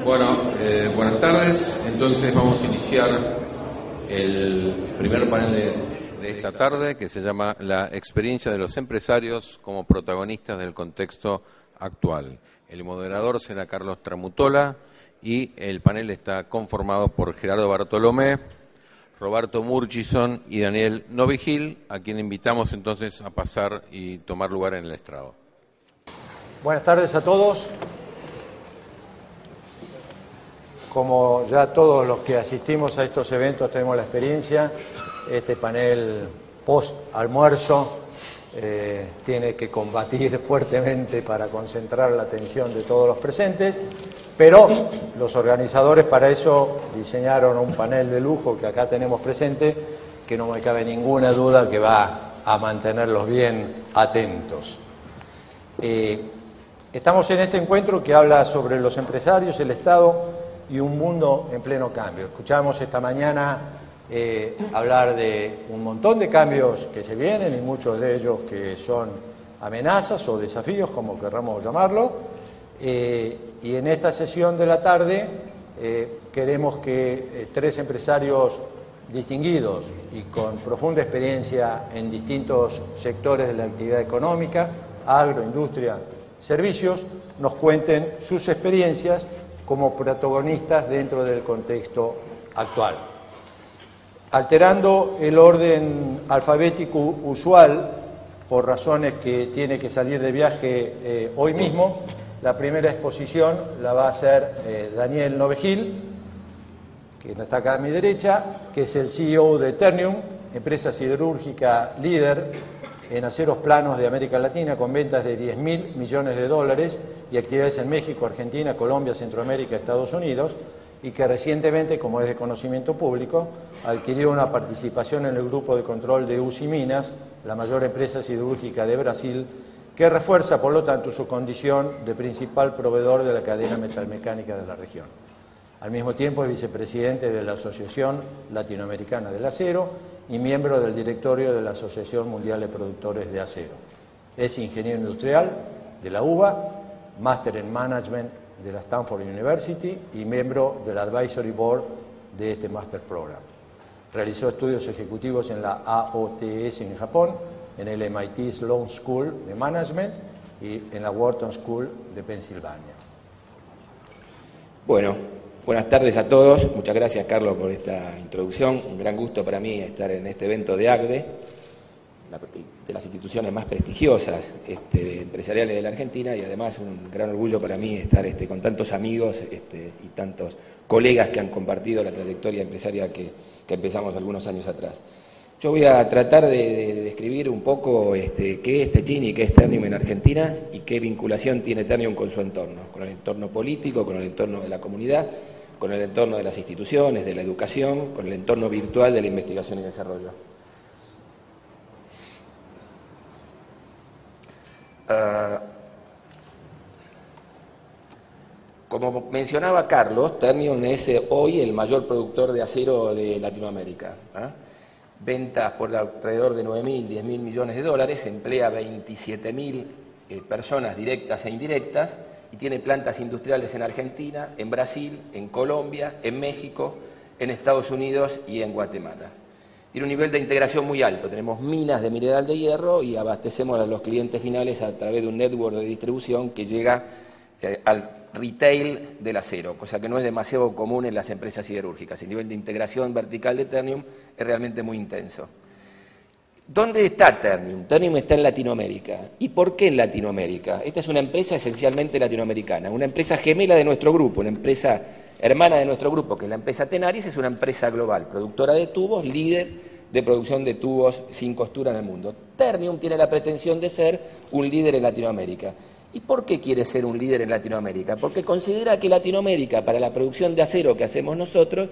Buenas tardes. Entonces vamos a iniciar el primer panel de esta tarde, que se llama La experiencia de los empresarios como protagonistas del contexto actual. El moderador será Carlos Tramutola y el panel está conformado por Gerardo Bartolomé, Roberto Murchison y Daniel Novigil, a quien invitamos entonces a pasar y tomar lugar en el estrado. Buenas tardes a todos. Como ya todos los que asistimos a estos eventos tenemos la experiencia, este panel post-almuerzo tiene que combatir fuertemente para concentrar la atención de todos los presentes, pero los organizadores para eso diseñaron un panel de lujo que acá tenemos presente, que no me cabe ninguna duda que va a mantenerlos bien atentos. Estamos en este encuentro que habla sobre los empresarios, el Estado y un mundo en pleno cambio. Escuchamos esta mañana hablar de un montón de cambios que se vienen y muchos de ellos que son amenazas o desafíos, como querramos llamarlo. Y en esta sesión de la tarde queremos que tres empresarios distinguidos y con profunda experiencia en distintos sectores de la actividad económica, agro, industria, servicios, nos cuenten sus experiencias como protagonistas dentro del contexto actual. Alterando el orden alfabético usual, por razones que tiene que salir de viaje hoy mismo, la primera exposición la va a hacer Daniel Novigil, que está acá a mi derecha, que es el CEO de Ternium, empresa siderúrgica líder en aceros planos de América Latina, con ventas de 10.000 millones de dólares y actividades en México, Argentina, Colombia, Centroamérica, Estados Unidos, y que recientemente, como es de conocimiento público, adquirió una participación en el grupo de control de Usiminas, la mayor empresa siderúrgica de Brasil, que refuerza, por lo tanto, su condición de principal proveedor de la cadena metalmecánica de la región. Al mismo tiempo es vicepresidente de la Asociación Latinoamericana del Acero y miembro del directorio de la Asociación Mundial de Productores de Acero. Es ingeniero industrial de la UBA, máster en Management de la Stanford University y miembro del Advisory Board de este Master Program. Realizó estudios ejecutivos en la AOTS en Japón, en el MIT Sloan School de Management y en la Wharton School de Pensilvania. Bueno, buenas tardes a todos. Muchas gracias, Carlos, por esta introducción. Un gran gusto para mí estar en este evento de ACDE, de las instituciones más prestigiosas empresariales de la Argentina, y además un gran orgullo para mí estar con tantos amigos y tantos colegas que han compartido la trayectoria empresarial que empezamos algunos años atrás. Yo voy a tratar de describir un poco qué es Techini y qué es Ternium en Argentina y qué vinculación tiene Ternium con su entorno, con el entorno político, con el entorno de la comunidad, con el entorno de las instituciones, de la educación, con el entorno virtual de la investigación y desarrollo. Como mencionaba Carlos, Ternium es hoy el mayor productor de acero de Latinoamérica. Ventas por alrededor de 9.000, 10.000 millones de dólares, emplea 27.000 personas directas e indirectas y tiene plantas industriales en Argentina, en Brasil, en Colombia, en México, en Estados Unidos y en Guatemala. Tiene un nivel de integración muy alto, tenemos minas de mineral de hierro y abastecemos a los clientes finales a través de un network de distribución que llega al retail del acero, cosa que no es demasiado común en las empresas siderúrgicas. El nivel de integración vertical de Ternium es realmente muy intenso. ¿Dónde está Ternium? Ternium está en Latinoamérica. ¿Y por qué en Latinoamérica? Esta es una empresa esencialmente latinoamericana, una empresa gemela de nuestro grupo, una empresa hermana de nuestro grupo, que es la empresa Tenaris, es una empresa global, productora de tubos, líder de producción de tubos sin costura en el mundo. Ternium tiene la pretensión de ser un líder en Latinoamérica. ¿Y por qué quiere ser un líder en Latinoamérica? Porque considera que Latinoamérica, para la producción de acero que hacemos nosotros,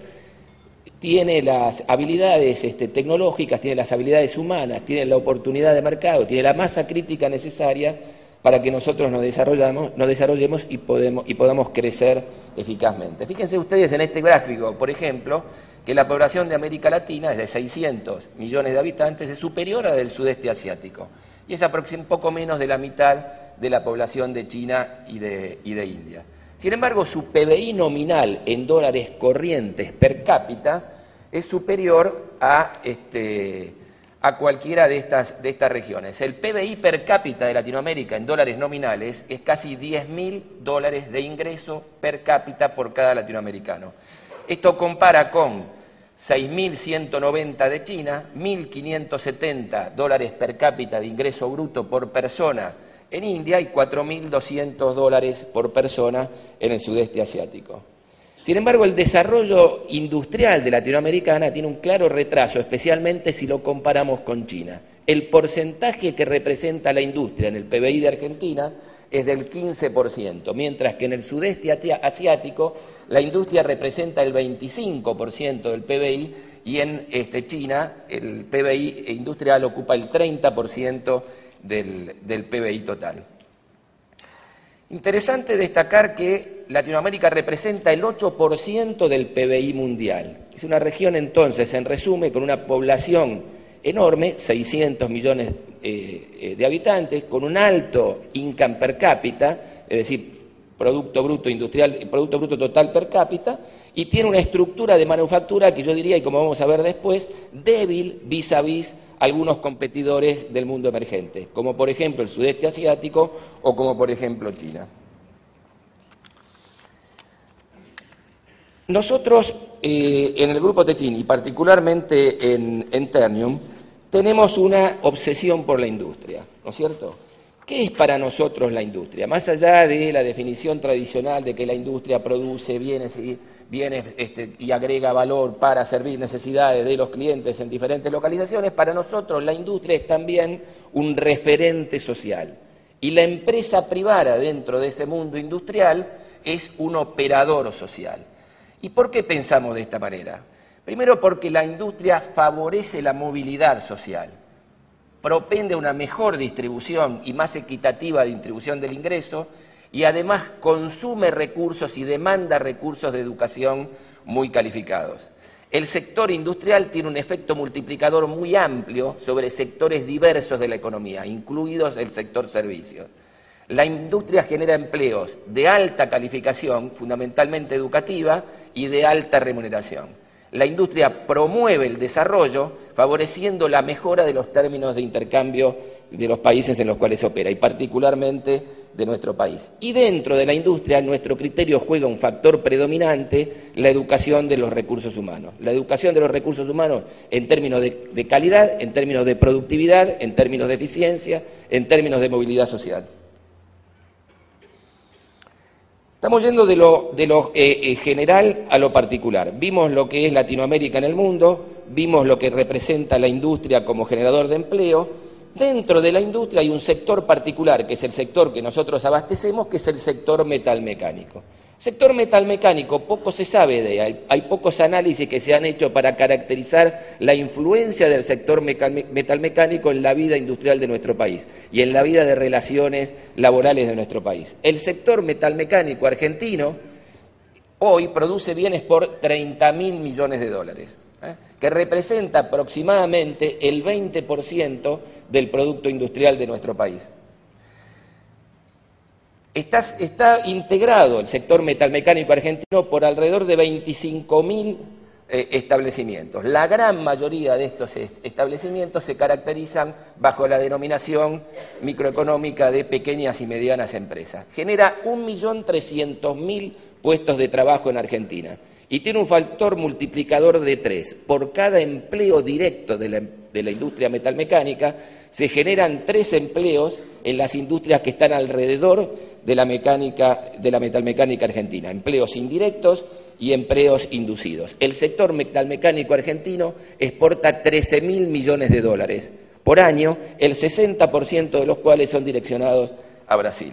tiene las habilidades tecnológicas, tiene las habilidades humanas, tiene la oportunidad de mercado, tiene la masa crítica necesaria para que nosotros nos desarrollemos y podamos crecer eficazmente. Fíjense ustedes en este gráfico, por ejemplo, que la población de América Latina es de 600 millones de habitantes, es superior a la del sudeste asiático. Y es aproximadamente un poco menos de la mitad de la población de China y de India. Sin embargo, su PBI nominal en dólares corrientes per cápita es superior a cualquiera de estas regiones. El PBI per cápita de Latinoamérica en dólares nominales es casi $10.000 de ingreso per cápita por cada latinoamericano. Esto compara con 6.190 de China, $1.570 per cápita de ingreso bruto por persona en India y $4.200 por persona en el sudeste asiático. Sin embargo, el desarrollo industrial de Latinoamericana tiene un claro retraso, especialmente si lo comparamos con China. El porcentaje que representa la industria en el PBI de Argentina es del 15%, mientras que en el sudeste asiático la industria representa el 25% del PBI y en China el PBI industrial ocupa el 30% del PBI total. Interesante destacar que Latinoamérica representa el 8% del PBI mundial. Es una región entonces, en resumen, con una población enorme, 600 millones de habitantes, con un alto income per cápita, es decir, Producto Bruto Industrial, Producto Bruto Total per cápita, y tiene una estructura de manufactura que yo diría, y como vamos a ver después, débil vis a vis algunos competidores del mundo emergente, como por ejemplo el sudeste asiático o como por ejemplo China. Nosotros en el Grupo Techin y particularmente en Ternium tenemos una obsesión por la industria, ¿no es cierto? ¿Qué es para nosotros la industria? Más allá de la definición tradicional de que la industria produce bienes y agrega valor para servir necesidades de los clientes en diferentes localizaciones, para nosotros la industria es también un referente social. Y la empresa privada dentro de ese mundo industrial es un operador social. ¿Y por qué pensamos de esta manera? Primero porque la industria favorece la movilidad social, propende a una mejor distribución y más equitativa distribución del ingreso y además consume recursos y demanda recursos de educación muy calificados. El sector industrial tiene un efecto multiplicador muy amplio sobre sectores diversos de la economía, incluidos el sector servicios. La industria genera empleos de alta calificación, fundamentalmente educativa, y de alta remuneración. La industria promueve el desarrollo, favoreciendo la mejora de los términos de intercambio de los países en los cuales opera, y particularmente de nuestro país. Y dentro de la industria, nuestro criterio juega un factor predominante, la educación de los recursos humanos. La educación de los recursos humanos en términos de calidad, en términos de productividad, en términos de eficiencia, en términos de movilidad social. Estamos yendo de lo general a lo particular. Vimos lo que es Latinoamérica en el mundo, vimos lo que representa la industria como generador de empleo. Dentro de la industria hay un sector particular, que es el sector que nosotros abastecemos, que es el sector metalmecánico. Sector metalmecánico, poco se sabe de él, hay pocos análisis que se han hecho para caracterizar la influencia del sector metalmecánico en la vida industrial de nuestro país y en la vida de relaciones laborales de nuestro país. El sector metalmecánico argentino hoy produce bienes por $30.000 millones, que representa aproximadamente el 20% del Producto Industrial de nuestro país. Está integrado el sector metalmecánico argentino por alrededor de 25.000 establecimientos. La gran mayoría de estos establecimientos se caracterizan bajo la denominación microeconómica de pequeñas y medianas empresas. Genera 1.300.000 puestos de trabajo en Argentina y tiene un factor multiplicador de 3. Por cada empleo directo de la industria metalmecánica se generan 3 empleos en las industrias que están alrededor de la metalmecánica argentina, empleos indirectos y empleos inducidos. El sector metalmecánico argentino exporta $13.000 millones por año, el 60% de los cuales son direccionados a Brasil.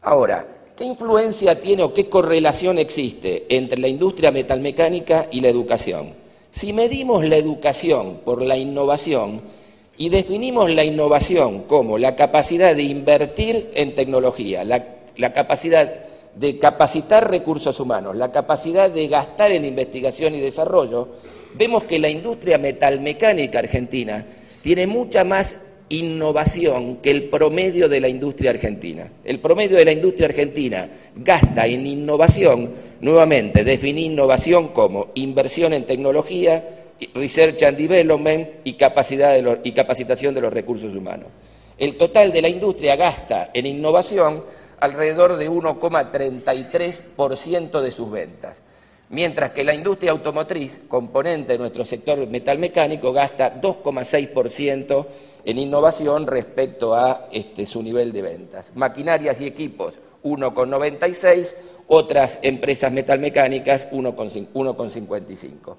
Ahora, ¿qué influencia tiene o qué correlación existe entre la industria metalmecánica y la educación? Si medimos la educación por la innovación y definimos la innovación como la capacidad de invertir en tecnología, la capacidad de capacitar recursos humanos, la capacidad de gastar en investigación y desarrollo, vemos que la industria metalmecánica argentina tiene mucha más innovación que el promedio de la industria argentina. El promedio de la industria argentina gasta en innovación, nuevamente, definí innovación como inversión en tecnología, research and development y capacitación de los recursos humanos. El total de la industria gasta en innovación alrededor de 1,33% de sus ventas, mientras que la industria automotriz, componente de nuestro sector metalmecánico, gasta 2,6% en innovación respecto a su nivel de ventas. Maquinarias y equipos, 1,96%, otras empresas metalmecánicas, 1,55%.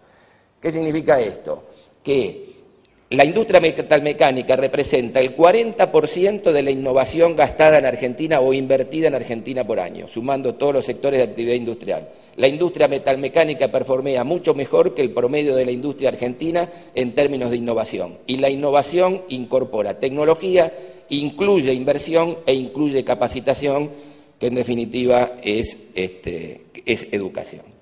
¿Qué significa esto? Que la industria metalmecánica representa el 40% de la innovación gastada en Argentina o invertida en Argentina por año, sumando todos los sectores de actividad industrial. La industria metalmecánica performea mucho mejor que el promedio de la industria argentina en términos de innovación. Y la innovación incorpora tecnología, incluye inversión e incluye capacitación, que en definitiva es educación.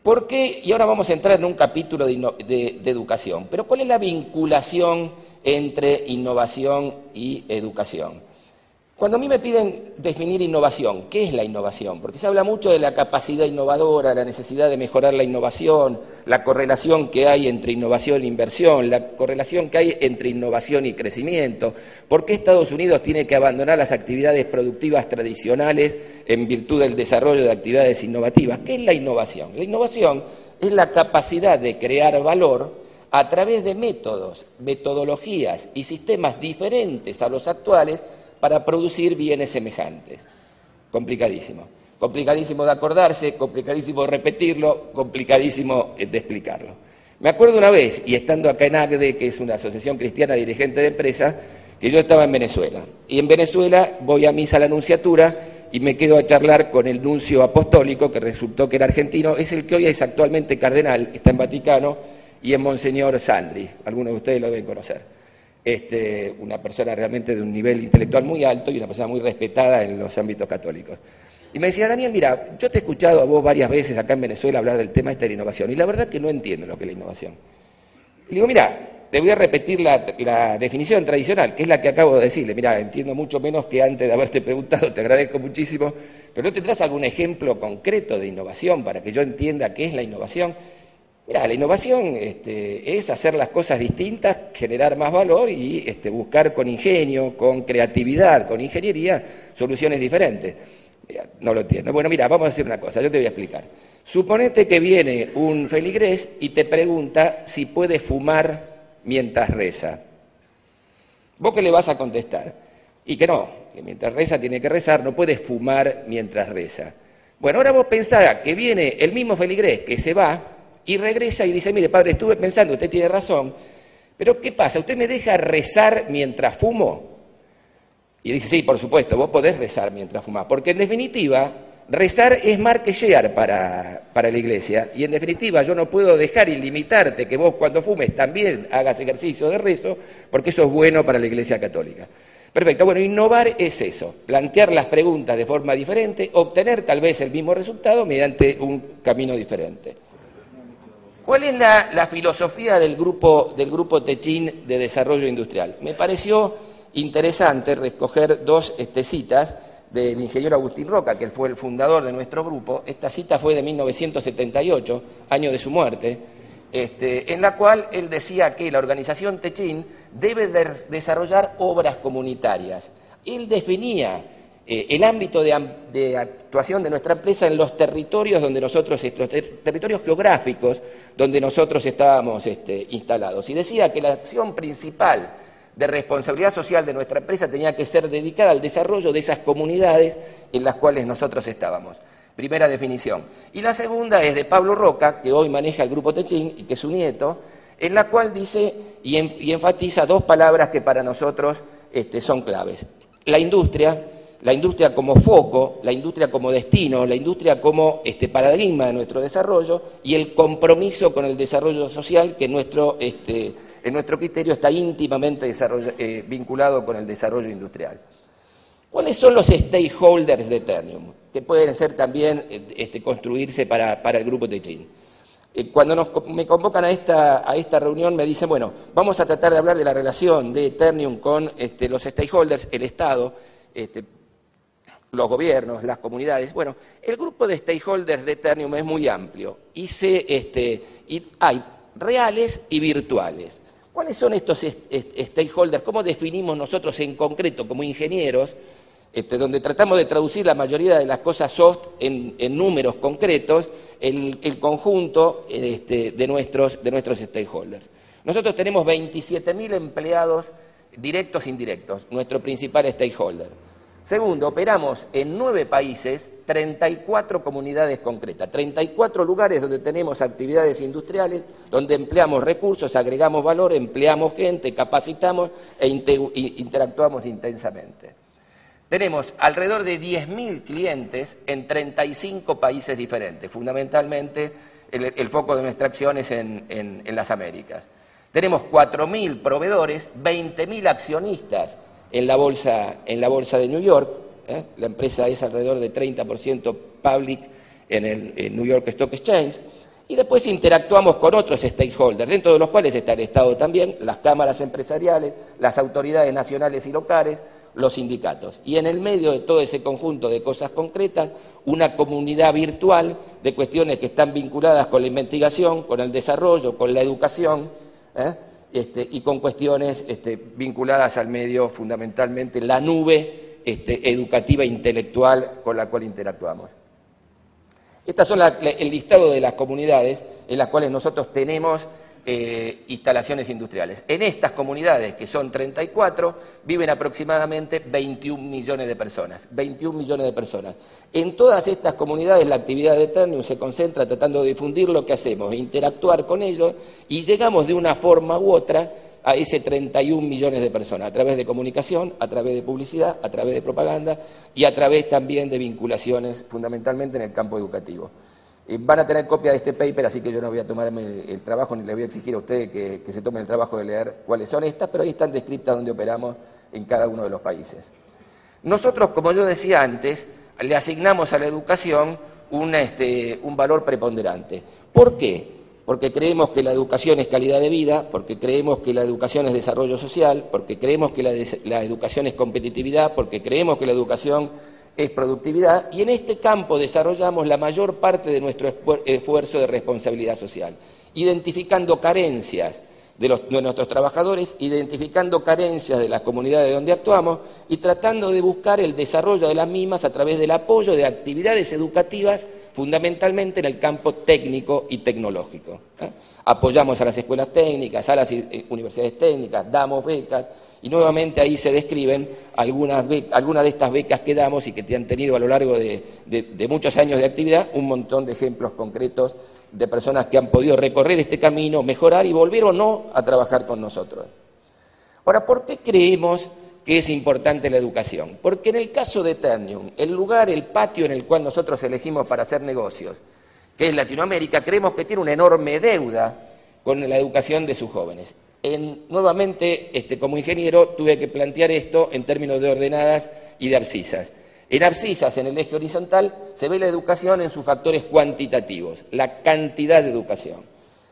¿Por qué? Y ahora vamos a entrar en un capítulo de educación. Pero ¿cuál es la vinculación entre innovación y educación? Cuando a mí me piden definir innovación, ¿qué es la innovación? Porque se habla mucho de la capacidad innovadora, la necesidad de mejorar la innovación, la correlación que hay entre innovación e inversión, la correlación que hay entre innovación y crecimiento. ¿Por qué Estados Unidos tiene que abandonar las actividades productivas tradicionales en virtud del desarrollo de actividades innovativas? ¿Qué es la innovación? La innovación es la capacidad de crear valor a través de métodos, metodologías y sistemas diferentes a los actuales para producir bienes semejantes. Complicadísimo. Complicadísimo de acordarse, complicadísimo de repetirlo, complicadísimo de explicarlo. Me acuerdo una vez, y estando acá en ACDE, que es una asociación cristiana dirigente de empresas, que yo estaba en Venezuela. Y en Venezuela voy a misa a la Nunciatura y me quedo a charlar con el nuncio apostólico, que resultó que era argentino, es el que hoy es actualmente cardenal, está en Vaticano, y es Monseñor Sandri. Algunos de ustedes lo deben conocer. Una persona realmente de un nivel intelectual muy alto y una persona muy respetada en los ámbitos católicos. Y me decía, Daniel, mira, yo te he escuchado a vos varias veces acá en Venezuela hablar del tema de la innovación, y la verdad que no entiendo lo que es la innovación. Le digo, mira, te voy a repetir la definición tradicional, que es la que acabo de decirle. Mira, entiendo mucho menos que antes de haberte preguntado, te agradezco muchísimo, pero ¿no tendrás algún ejemplo concreto de innovación para que yo entienda qué es la innovación? Mira, la innovación es hacer las cosas distintas, generar más valor y buscar con ingenio, con creatividad, con ingeniería, soluciones diferentes. Mira, no lo entiendo. Bueno, mira, vamos a hacer una cosa, yo te voy a explicar. Suponete que viene un feligrés y te pregunta si puede fumar mientras reza. ¿Vos qué le vas a contestar? Y que no, que mientras reza tiene que rezar, no puede fumar mientras reza. Bueno, ahora vos pensás que viene el mismo feligrés que se va y regresa y dice, mire, padre, estuve pensando, usted tiene razón, pero ¿qué pasa? ¿Usted me deja rezar mientras fumo? Y dice, sí, por supuesto, vos podés rezar mientras fumás, porque en definitiva, rezar es marquear para la iglesia, y en definitiva yo no puedo dejar y limitarte que vos cuando fumes también hagas ejercicio de rezo, porque eso es bueno para la iglesia católica. Perfecto, bueno, innovar es eso, plantear las preguntas de forma diferente, obtener tal vez el mismo resultado mediante un camino diferente. ¿Cuál es la filosofía del grupo Techin de desarrollo industrial? Me pareció interesante recoger dos citas del ingeniero Agustín Roca, que fue el fundador de nuestro grupo. Esta cita fue de 1978, año de su muerte, en la cual él decía que la organización Techin debe desarrollar obras comunitarias. Él definía el ámbito de actuación de nuestra empresa en los territorios donde nosotros, los territorios geográficos donde nosotros estábamos instalados. Y decía que la acción principal de responsabilidad social de nuestra empresa tenía que ser dedicada al desarrollo de esas comunidades en las cuales nosotros estábamos. Primera definición. Y la segunda es de Pablo Roca, que hoy maneja el grupo Techin y que es su nieto, en la cual dice y enfatiza dos palabras que para nosotros son claves. La industria como foco, la industria como destino, la industria como paradigma de nuestro desarrollo y el compromiso con el desarrollo social que en nuestro criterio está íntimamente vinculado con el desarrollo industrial. ¿Cuáles son los stakeholders de Ternium? Que pueden ser también construirse para el grupo Techin. Cuando me convocan a esta reunión me dicen, bueno, vamos a tratar de hablar de la relación de Ternium con los stakeholders, el Estado, los gobiernos, las comunidades. Bueno, el grupo de stakeholders de Ternium es muy amplio y hay reales y virtuales. ¿Cuáles son estos stakeholders? ¿Cómo definimos nosotros en concreto como ingenieros, donde tratamos de traducir la mayoría de las cosas soft en números concretos, el conjunto de nuestros stakeholders? Nosotros tenemos 27.000 empleados directos e indirectos, nuestro principal stakeholder. Segundo, operamos en 9 países, 34 comunidades concretas, 34 lugares donde tenemos actividades industriales, donde empleamos recursos, agregamos valor, empleamos gente, capacitamos e interactuamos intensamente. Tenemos alrededor de 10.000 clientes en 35 países diferentes, fundamentalmente el foco de nuestra acción es en las Américas. Tenemos 4.000 proveedores, 20.000 accionistas en la bolsa de New York, la empresa es alrededor de 30% public en el New York Stock Exchange, y después interactuamos con otros stakeholders, dentro de los cuales está el Estado también, las cámaras empresariales, las autoridades nacionales y locales, los sindicatos. Y en el medio de todo ese conjunto de cosas concretas, una comunidad virtual de cuestiones que están vinculadas con la investigación, con el desarrollo, con la educación, y con cuestiones vinculadas al medio, fundamentalmente la nube educativa intelectual con la cual interactuamos. Estas son el listado de las comunidades en las cuales nosotros tenemos instalaciones industriales. En estas comunidades, que son 34, viven aproximadamente 21 millones de personas. 21 millones de personas. En todas estas comunidades la actividad de Ternium se concentra tratando de difundir lo que hacemos, interactuar con ellos, y llegamos de una forma u otra a ese 31 millones de personas, a través de comunicación, a través de publicidad, a través de propaganda y a través también de vinculaciones, fundamentalmente en el campo educativo. Van a tener copia de este paper, así que yo no voy a tomarme el trabajo ni le voy a exigir a ustedes que se tomen el trabajo de leer cuáles son estas, pero ahí están descritas donde operamos en cada uno de los países. Nosotros, como yo decía antes, le asignamos a la educación un valor preponderante. ¿Por qué? Porque creemos que la educación es calidad de vida, porque creemos que la educación es desarrollo social, porque creemos que la educación es competitividad, porque creemos que la educación es productividad, y en este campo desarrollamos la mayor parte de nuestro esfuerzo de responsabilidad social, identificando carencias de nuestros trabajadores, identificando carencias de las comunidades donde actuamos y tratando de buscar el desarrollo de las mismas a través del apoyo de actividades educativas, fundamentalmente en el campo técnico y tecnológico. Apoyamos a las escuelas técnicas, a las universidades técnicas, damos becas, y nuevamente ahí se describen algunas de estas becas que damos y que han tenido a lo largo de muchos años de actividad un montón de ejemplos concretos de personas que han podido recorrer este camino, mejorar y volver o no a trabajar con nosotros. Ahora, ¿por qué creemos que es importante la educación? Porque en el caso de Ternium, el patio en el cual nosotros elegimos para hacer negocios, que es Latinoamérica, creemos que tiene una enorme deuda con la educación de sus jóvenes. Nuevamente, como ingeniero, tuve que plantear esto en términos de ordenadas y de abscisas. En abscisas, en el eje horizontal, se ve la educación en sus factores cuantitativos, la cantidad de educación.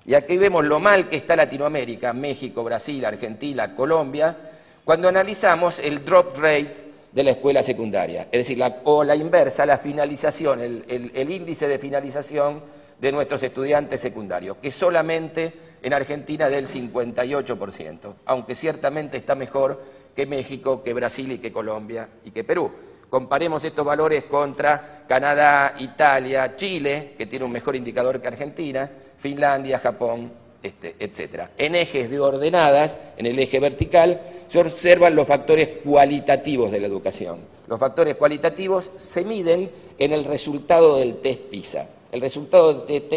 Y aquí vemos lo mal que está Latinoamérica, México, Brasil, Argentina, Colombia, cuando analizamos el drop rate de la escuela secundaria, es decir, la inversa, la finalización, el índice de finalización de nuestros estudiantes secundarios, que solamente en Argentina del 58%, aunque ciertamente está mejor que México, que Brasil y que Colombia y que Perú. Comparemos estos valores contra Canadá, Italia, Chile, que tiene un mejor indicador que Argentina, Finlandia, Japón, etc. En ejes de ordenadas, en el eje vertical, se observan los factores cualitativos de la educación. Los factores cualitativos se miden en el resultado del test PISA. El resultado del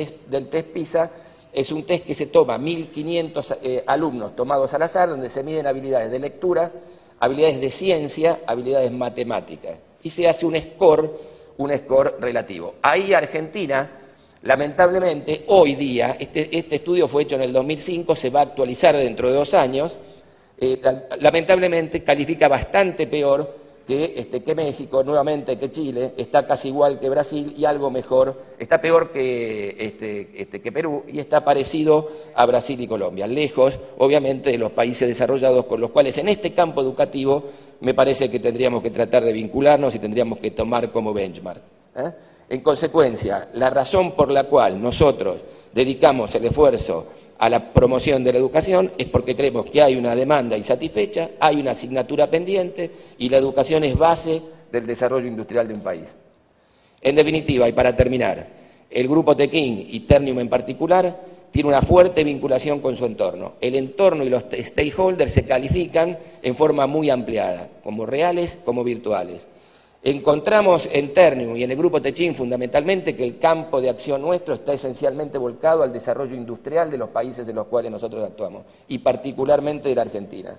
test PISA es un test que se toma 1.500 alumnos tomados al azar, donde se miden habilidades de lectura, habilidades de ciencia, habilidades matemáticas, y se hace un score relativo. Ahí Argentina, lamentablemente, hoy día, este estudio fue hecho en el 2005, se va a actualizar dentro de 2 años, lamentablemente califica bastante peor que México, nuevamente que Chile, está casi igual que Brasil y algo mejor, está peor que Perú y está parecido a Brasil y Colombia, lejos obviamente de los países desarrollados con los cuales en este campo educativo me parece que tendríamos que tratar de vincularnos y tendríamos que tomar como benchmark. En consecuencia, la razón por la cual nosotros dedicamos el esfuerzo a la promoción de la educación es porque creemos que hay una demanda insatisfecha, hay una asignatura pendiente y la educación es base del desarrollo industrial de un país. En definitiva, y para terminar, el Grupo Tequín y Ternium en particular tiene una fuerte vinculación con su entorno. El entorno y los stakeholders se califican en forma muy ampliada, como reales como virtuales. Encontramos en Ternium y en el Grupo Techín fundamentalmente que el campo de acción nuestro está esencialmente volcado al desarrollo industrial de los países en los cuales nosotros actuamos, y particularmente de la Argentina.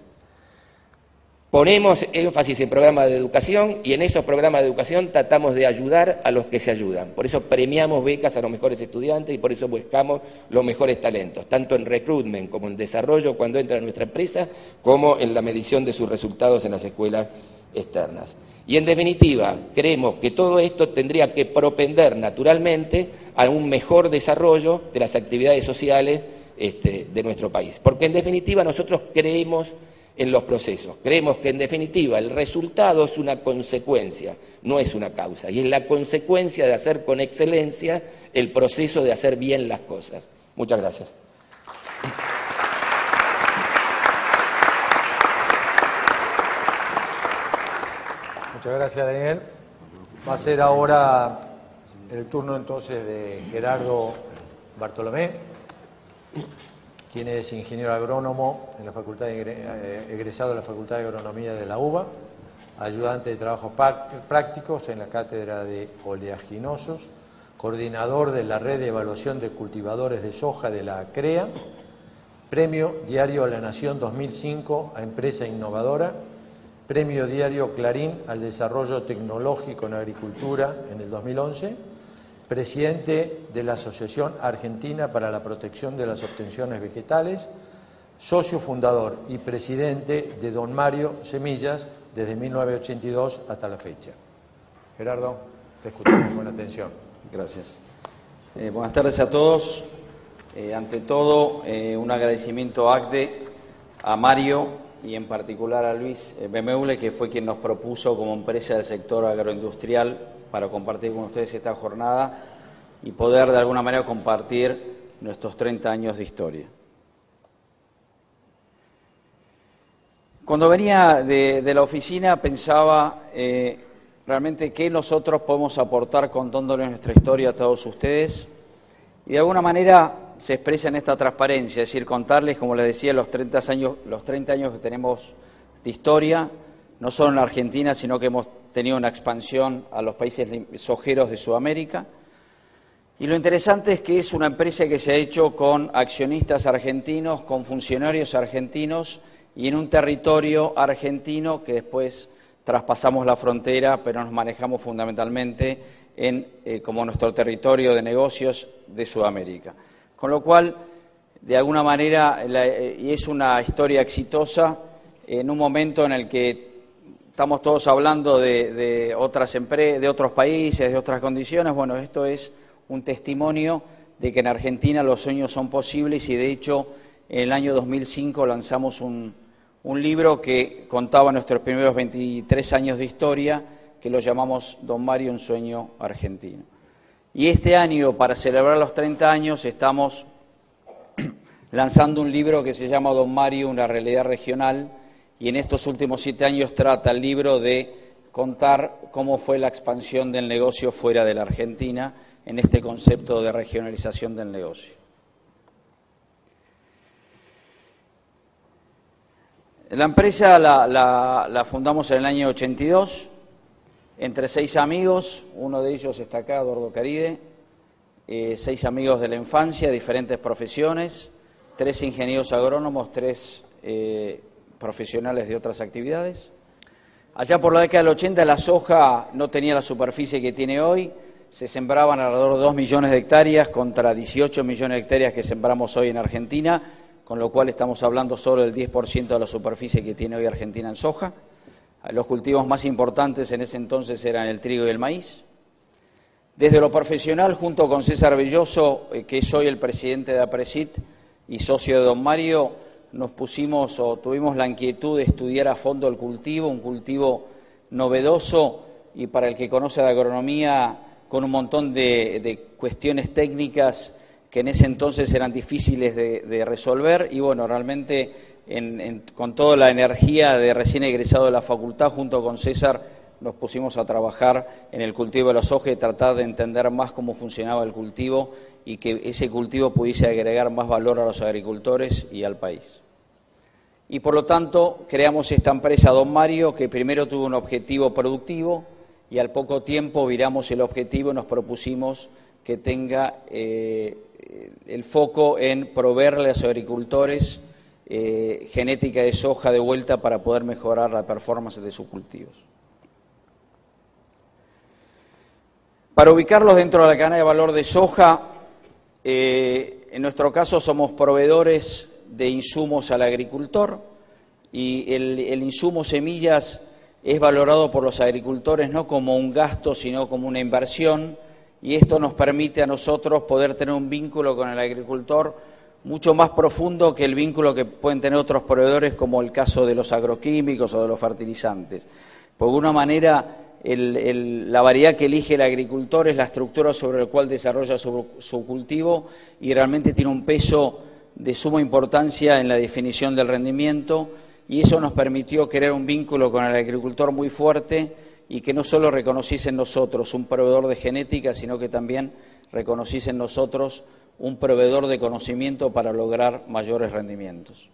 Ponemos énfasis en programas de educación y en esos programas de educación tratamos de ayudar a los que se ayudan. Por eso premiamos becas a los mejores estudiantes y por eso buscamos los mejores talentos, tanto en recruitment como en desarrollo cuando entra en nuestra empresa, como en la medición de sus resultados en las escuelas externas. Y en definitiva, creemos que todo esto tendría que propender naturalmente a un mejor desarrollo de las actividades sociales de nuestro país. Porque en definitiva nosotros creemos en los procesos, creemos que en definitiva el resultado es una consecuencia, no es una causa, y es la consecuencia de hacer con excelencia el proceso de hacer bien las cosas. Muchas gracias. Muchas gracias, Daniel. Va a ser ahora el turno entonces de Gerardo Bartolomé, quien es ingeniero agrónomo en la facultad egresado de la Facultad de Agronomía de la UBA, ayudante de trabajos prácticos en la Cátedra de Oleaginosos, coordinador de la Red de Evaluación de Cultivadores de Soja de la CREA, Premio Diario a la Nación 2005 a Empresa Innovadora, Premio Diario Clarín al Desarrollo Tecnológico en Agricultura en el 2011, presidente de la Asociación Argentina para la Protección de las Obtenciones Vegetales, socio fundador y presidente de Don Mario Semillas desde 1982 hasta la fecha. Gerardo, te escuchamos con atención. Gracias. Buenas tardes a todos. Ante todo, un agradecimiento a ACDE, a Mario y en particular a Luis Bemeule, que fue quien nos propuso como empresa del sector agroindustrial para compartir con ustedes esta jornada y poder de alguna manera compartir nuestros 30 años de historia. Cuando venía de la oficina pensaba realmente qué nosotros podemos aportar contándoles nuestra historia a todos ustedes y de alguna manera se expresa en esta transparencia, es decir, contarles, como les decía, los 30 años que tenemos de historia, no solo en la Argentina, sino que hemos tenido una expansión a los países sojeros de Sudamérica. Y lo interesante es que es una empresa que se ha hecho con accionistas argentinos, con funcionarios argentinos y en un territorio argentino que después traspasamos la frontera, pero nos manejamos fundamentalmente como nuestro territorio de negocios de Sudamérica. Con lo cual, de alguna manera, y es una historia exitosa en un momento en el que estamos todos hablando de otras empresas, de otros países, de otras condiciones. Bueno, esto es un testimonio de que en Argentina los sueños son posibles y, de hecho, en el año 2005 lanzamos un libro que contaba nuestros primeros 23 años de historia, que lo llamamos Don Mario, un sueño argentino. Y este año, para celebrar los 30 años, estamos lanzando un libro que se llama Don Mario, una realidad regional, y en estos últimos 7 años trata el libro de contar cómo fue la expansión del negocio fuera de la Argentina en este concepto de regionalización del negocio. La empresa la fundamos en el año 82, entre 6 amigos, uno de ellos está acá, Eduardo Caride, 6 amigos de la infancia, diferentes profesiones, 3 ingenieros agrónomos, 3 profesionales de otras actividades. Allá por la década del 80 la soja no tenía la superficie que tiene hoy, se sembraban alrededor de 2 millones de hectáreas contra 18 millones de hectáreas que sembramos hoy en Argentina, con lo cual estamos hablando solo del 10% de la superficie que tiene hoy Argentina en soja. Los cultivos más importantes en ese entonces eran el trigo y el maíz. Desde lo profesional, junto con César Belloso, que soy el presidente de APRESID y socio de don Mario, nos pusimos o tuvimos la inquietud de estudiar a fondo el cultivo, un cultivo novedoso y para el que conoce de agronomía con un montón de cuestiones técnicas que en ese entonces eran difíciles de resolver y bueno, realmente con toda la energía de recién egresado de la facultad, junto con César, nos pusimos a trabajar en el cultivo de la soja y tratar de entender más cómo funcionaba el cultivo y que ese cultivo pudiese agregar más valor a los agricultores y al país. Y por lo tanto creamos esta empresa Don Mario, que primero tuvo un objetivo productivo y al poco tiempo viramos el objetivo y nos propusimos que tenga el foco en proveerle a los agricultores genética de soja de vuelta para poder mejorar la performance de sus cultivos. Para ubicarlos dentro de la cadena de valor de soja, en nuestro caso somos proveedores de insumos al agricultor y el insumo semillas es valorado por los agricultores no como un gasto, sino como una inversión, y esto nos permite a nosotros poder tener un vínculo con el agricultor mucho más profundo que el vínculo que pueden tener otros proveedores, como el caso de los agroquímicos o de los fertilizantes. Por alguna manera, la variedad que elige el agricultor es la estructura sobre la cual desarrolla su cultivo y realmente tiene un peso de suma importancia en la definición del rendimiento, y eso nos permitió crear un vínculo con el agricultor muy fuerte y que no solo reconociese en nosotros un proveedor de genética, sino que también reconociese en nosotros un proveedor de conocimiento para lograr mayores rendimientos.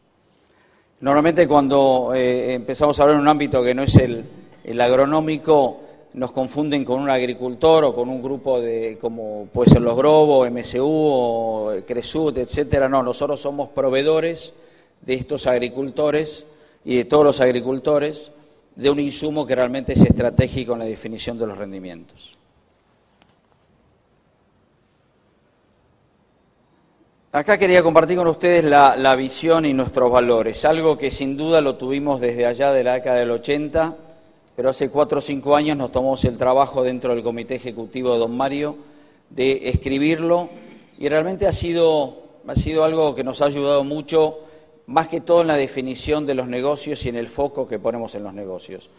Normalmente cuando empezamos a hablar en un ámbito que no es el agronómico, nos confunden con un agricultor o con un grupo como puede ser los Grobo, MSU o Cresut, etcétera. No, nosotros somos proveedores de estos agricultores y de todos los agricultores de un insumo que realmente es estratégico en la definición de los rendimientos. Acá quería compartir con ustedes la visión y nuestros valores, algo que sin duda lo tuvimos desde allá de la década del 80, pero hace 4 o 5 años nos tomamos el trabajo dentro del Comité Ejecutivo de Don Mario de escribirlo y realmente ha sido algo que nos ha ayudado mucho, más que todo en la definición de los negocios y en el foco que ponemos en los negocios.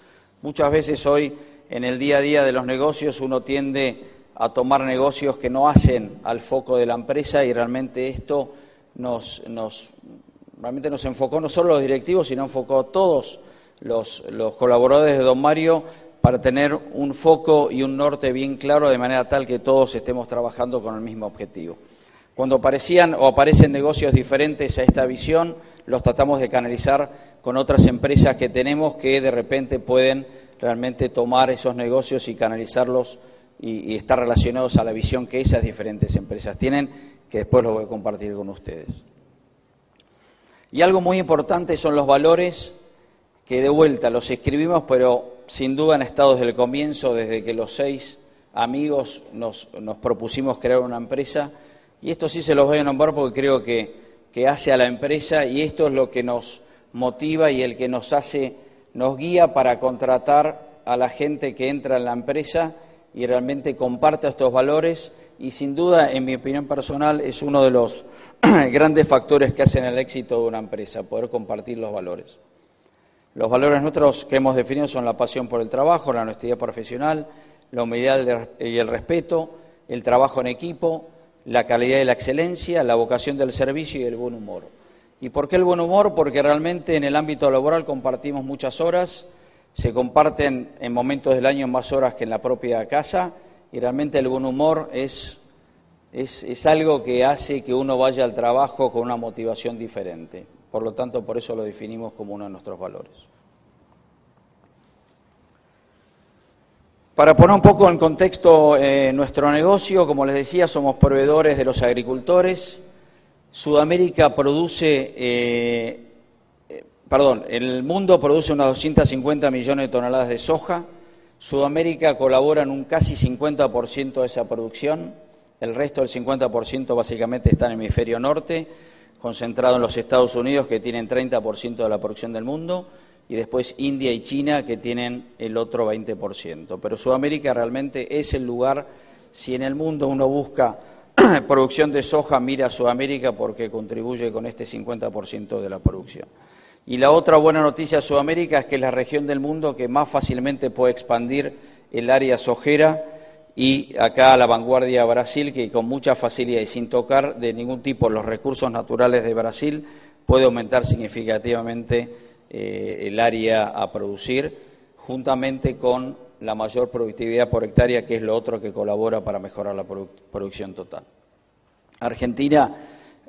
Muchas veces hoy en el día a día de los negocios uno tiende a tomar negocios que no hacen al foco de la empresa y realmente esto realmente nos enfocó no solo los directivos, sino enfocó a todos los colaboradores de Don Mario para tener un foco y un norte bien claro de manera tal que todos estemos trabajando con el mismo objetivo. Cuando aparecían o aparecen negocios diferentes a esta visión, los tratamos de canalizar con otras empresas que tenemos que de repente pueden realmente tomar esos negocios y canalizarlos y estar relacionados a la visión que esas diferentes empresas tienen, que después los voy a compartir con ustedes. Y algo muy importante son los valores, que de vuelta los escribimos, pero sin duda han estado desde el comienzo, desde que los 6 amigos nos propusimos crear una empresa, y esto sí se los voy a nombrar porque creo que hace a la empresa, y esto es lo que nos motiva y el que nos guía para contratar a la gente que entra en la empresa y realmente comparte estos valores, y sin duda, en mi opinión personal, es uno de los grandes factores que hacen el éxito de una empresa, poder compartir los valores. Los valores nuestros que hemos definido son la pasión por el trabajo, la honestidad profesional, la humildad y el respeto, el trabajo en equipo, la calidad y la excelencia, la vocación del servicio y el buen humor. ¿Y por qué el buen humor? Porque realmente en el ámbito laboral compartimos muchas horas, se comparten en momentos del año más horas que en la propia casa, y realmente el buen humor es algo que hace que uno vaya al trabajo con una motivación diferente. Por lo tanto, por eso lo definimos como uno de nuestros valores. Para poner un poco en contexto nuestro negocio, como les decía, somos proveedores de los agricultores. Sudamérica produce, el mundo produce unas 250 millones de toneladas de soja. Sudamérica colabora en un casi 50% de esa producción. El resto del 50% básicamente está en el hemisferio norte, concentrado en los Estados Unidos, que tienen 30% de la producción del mundo, y después India y China, que tienen el otro 20%. Pero Sudamérica realmente es el lugar, si en el mundo uno busca producción de soja, mira a Sudamérica porque contribuye con este 50% de la producción. Y la otra buena noticia de Sudamérica es que es la región del mundo que más fácilmente puede expandir el área sojera, y acá a la vanguardia Brasil, que con mucha facilidad y sin tocar de ningún tipo los recursos naturales de Brasil puede aumentar significativamente el área a producir, juntamente con la mayor productividad por hectárea, que es lo otro que colabora para mejorar la producción total. Argentina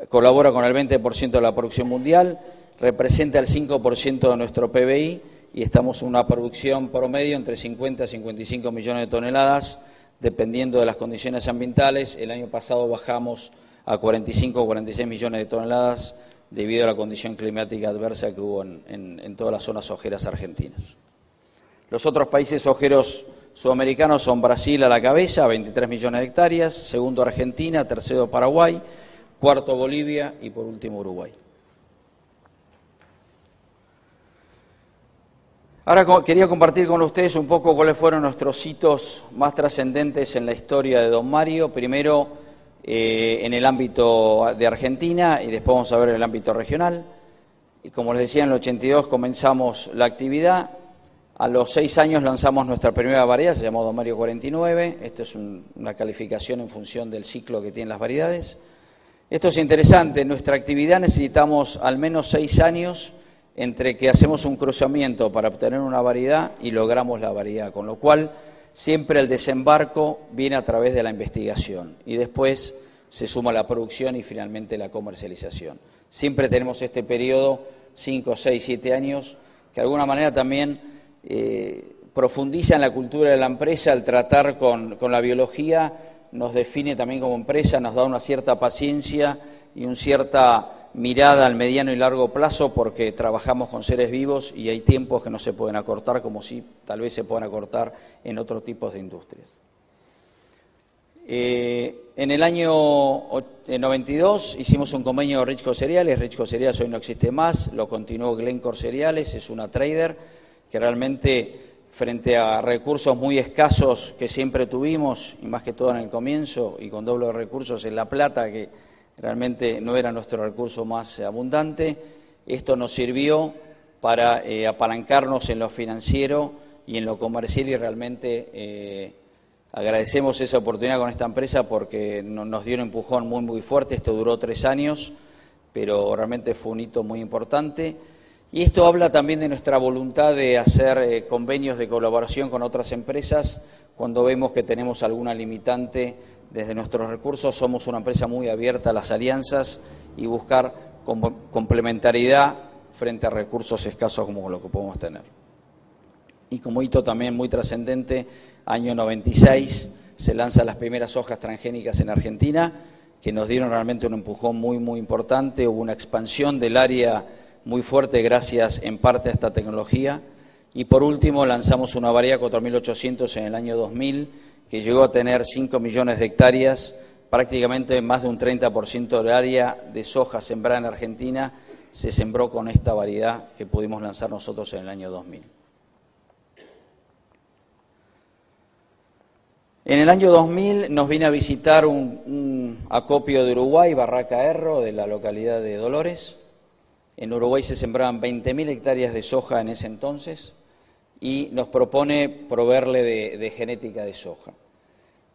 colabora con el 20% de la producción mundial, representa el 5% de nuestro PBI y estamos en una producción promedio entre 50 y 55 millones de toneladas, dependiendo de las condiciones ambientales. El año pasado bajamos a 45 o 46 millones de toneladas debido a la condición climática adversa que hubo en todas las zonas sojeras argentinas. Los otros países sojeros sudamericanos son Brasil a la cabeza, 23 millones de hectáreas, segundo Argentina, tercero Paraguay, cuarto Bolivia y por último Uruguay. Ahora quería compartir con ustedes un poco cuáles fueron nuestros hitos más trascendentes en la historia de Don Mario. Primero en el ámbito de Argentina y después vamos a ver en el ámbito regional. Y como les decía, en el 82 comenzamos la actividad. A los 6 años lanzamos nuestra primera variedad, se llamó Don Mario 49. Esto es una calificación en función del ciclo que tienen las variedades. Esto es interesante. En nuestra actividad necesitamos al menos 6 años entre que hacemos un cruzamiento para obtener una variedad y logramos la variedad, con lo cual siempre el desembarco viene a través de la investigación y después se suma la producción y finalmente la comercialización. Siempre tenemos este periodo, 5, 6, 7 años, que de alguna manera también profundiza en la cultura de la empresa. El tratar con la biología nos define también como empresa, nos da una cierta paciencia y una cierta mirada al mediano y largo plazo, porque trabajamos con seres vivos y hay tiempos que no se pueden acortar como si tal vez se puedan acortar en otros tipos de industrias. En el año 92 hicimos un convenio de Richco Cereales. Richco Cereales hoy no existe más, lo continuó Glencore Cereales, es una trader que realmente frente a recursos muy escasos que siempre tuvimos, y más que todo en el comienzo, y con doble de recursos en la plata, que realmente no era nuestro recurso más abundante, esto nos sirvió para apalancarnos en lo financiero y en lo comercial, y realmente agradecemos esa oportunidad con esta empresa porque nos dio un empujón muy, muy fuerte. Esto duró 3 años, pero realmente fue un hito muy importante. Y esto habla también de nuestra voluntad de hacer convenios de colaboración con otras empresas cuando vemos que tenemos alguna limitante. Desde nuestros recursos somos una empresa muy abierta a las alianzas y buscar complementariedad frente a recursos escasos como lo que podemos tener. Y como hito también muy trascendente, año 96 se lanzan las primeras sojas transgénicas en Argentina, que nos dieron realmente un empujón muy, muy importante. Hubo una expansión del área muy fuerte gracias en parte a esta tecnología. Y por último lanzamos una variedad 4800 en el año 2000, que llegó a tener 5 millones de hectáreas, prácticamente más de un 30% del área de soja sembrada en Argentina se sembró con esta variedad que pudimos lanzar nosotros en el año 2000. En el año 2000 nos vino a visitar un acopio de Uruguay, Barraca Erro, de la localidad de Dolores. En Uruguay se sembraban 20.000 hectáreas de soja en ese entonces y nos propone proveerle de genética de soja.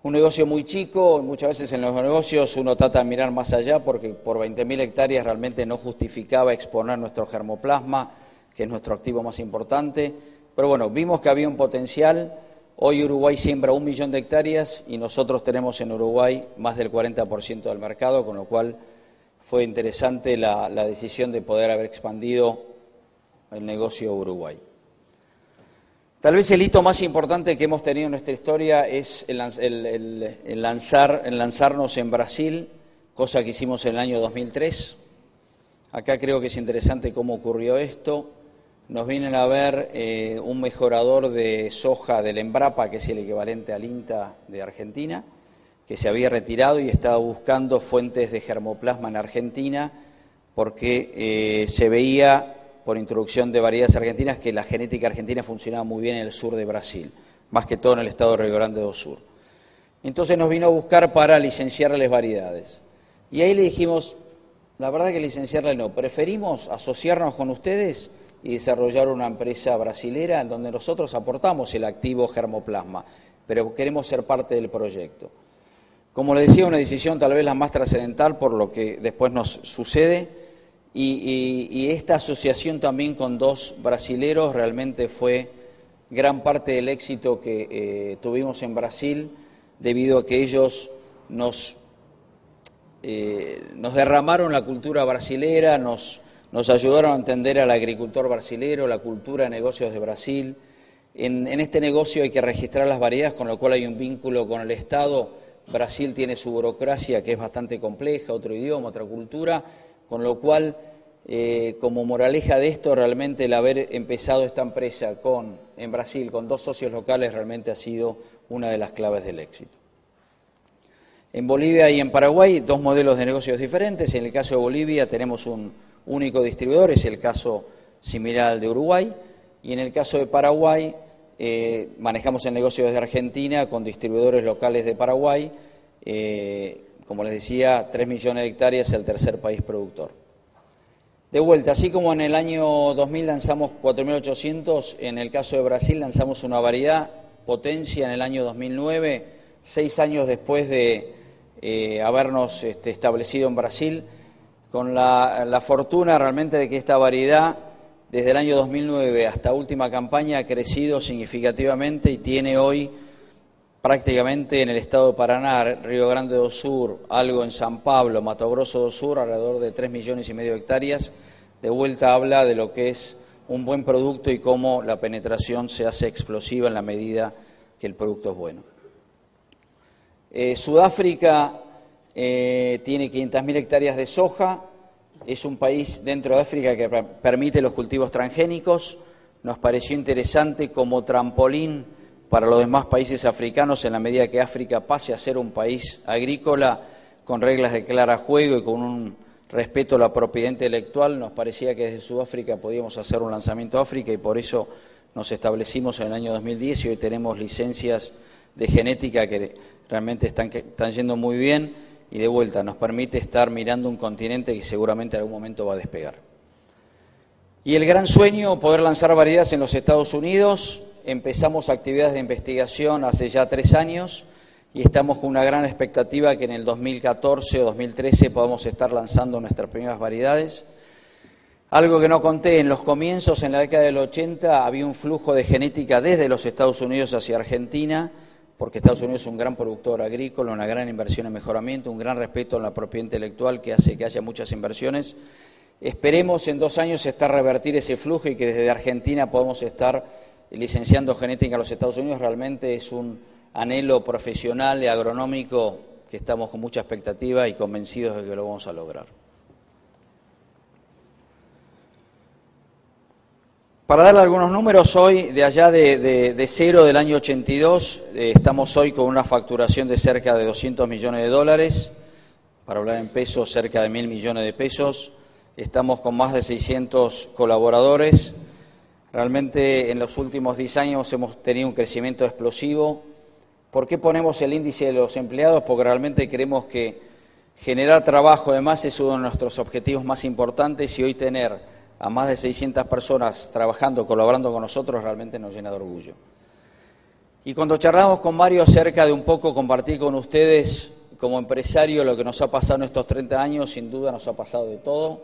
Un negocio muy chico, muchas veces en los negocios uno trata de mirar más allá porque por 20.000 hectáreas realmente no justificaba exponer nuestro germoplasma, que es nuestro activo más importante. Pero bueno, vimos que había un potencial. Hoy Uruguay siembra 1 millón de hectáreas y nosotros tenemos en Uruguay más del 40% del mercado, con lo cual fue interesante la decisión de poder haber expandido el negocio Uruguay. Tal vez el hito más importante que hemos tenido en nuestra historia es el lanzarnos en Brasil, cosa que hicimos en el año 2003. Acá creo que es interesante cómo ocurrió esto. Nos vienen a ver un mejorador de soja del Embrapa, que es el equivalente al INTA de Argentina, que se había retirado y estaba buscando fuentes de germoplasma en Argentina porque se veía por introducción de variedades argentinas, que la genética argentina funcionaba muy bien en el sur de Brasil, más que todo en el estado de Río Grande do Sul. Entonces nos vino a buscar para licenciarles variedades. Y ahí le dijimos, la verdad que licenciarle no, preferimos asociarnos con ustedes y desarrollar una empresa brasilera en donde nosotros aportamos el activo germoplasma, pero queremos ser parte del proyecto. Como les decía, una decisión tal vez la más trascendental por lo que después nos sucede, y esta asociación también con dos brasileros realmente fue gran parte del éxito que tuvimos en Brasil, debido a que ellos nos derramaron la cultura brasilera, nos ayudaron a entender al agricultor brasilero, la cultura de negocios de Brasil. En este negocio hay que registrar las variedades, con lo cual hay un vínculo con el Estado. Brasil tiene su burocracia que es bastante compleja, otro idioma, otra cultura, con lo cual, como moraleja de esto, realmente el haber empezado esta empresa en Brasil con dos socios locales realmente ha sido una de las claves del éxito. En Bolivia y en Paraguay, dos modelos de negocios diferentes. En el caso de Bolivia tenemos un único distribuidor, es el caso similar al de Uruguay, y en el caso de Paraguay manejamos el negocio desde Argentina con distribuidores locales de Paraguay, como les decía, 3 millones de hectáreas, el tercer país productor. De vuelta, así como en el año 2000 lanzamos 4.800, en el caso de Brasil lanzamos una variedad Potencia en el año 2009, 6 años después de habernos establecido en Brasil, con la fortuna realmente de que esta variedad desde el año 2009 hasta última campaña ha crecido significativamente y tiene hoy prácticamente en el estado de Paraná, Río Grande do Sul, algo en San Pablo, Mato Grosso do Sul, alrededor de 3,5 millones de hectáreas. De vuelta habla de lo que es un buen producto y cómo la penetración se hace explosiva en la medida que el producto es bueno. Sudáfrica tiene 500.000 hectáreas de soja, es un país dentro de África que permite los cultivos transgénicos. Nos pareció interesante como trampolín para los demás países africanos en la medida que África pase a ser un país agrícola con reglas de clara juego y con un respeto a la propiedad intelectual. Nos parecía que desde Sudáfrica podíamos hacer un lanzamiento a África y por eso nos establecimos en el año 2010 y hoy tenemos licencias de genética que realmente están yendo muy bien y de vuelta nos permite estar mirando un continente que seguramente en algún momento va a despegar. Y el gran sueño, poder lanzar variedades en los Estados Unidos. Empezamos actividades de investigación hace ya 3 años y estamos con una gran expectativa que en el 2014 o 2013 podamos estar lanzando nuestras primeras variedades. Algo que no conté, en los comienzos, en la década del 80, había un flujo de genética desde los Estados Unidos hacia Argentina, porque Estados Unidos es un gran productor agrícola, una gran inversión en mejoramiento, un gran respeto a la propiedad intelectual que hace que haya muchas inversiones. Esperemos en 2 años revertir ese flujo y que desde Argentina podamos estar licenciando genética en los Estados Unidos. Realmente es un anhelo profesional y agronómico que estamos con mucha expectativa y convencidos de que lo vamos a lograr. Para darle algunos números, hoy, de allá de cero del año 82, estamos hoy con una facturación de cerca de 200 millones de dólares, para hablar en pesos, cerca de 1.000 millones de pesos. Estamos con más de 600 colaboradores. Realmente en los últimos 10 años hemos tenido un crecimiento explosivo. ¿Por qué ponemos el índice de los empleados? Porque realmente creemos que generar trabajo además es uno de nuestros objetivos más importantes y hoy tener a más de 600 personas trabajando, colaborando con nosotros, realmente nos llena de orgullo. Y cuando charlamos con Mario acerca de un poco compartir con ustedes como empresario lo que nos ha pasado en estos 30 años, sin duda nos ha pasado de todo.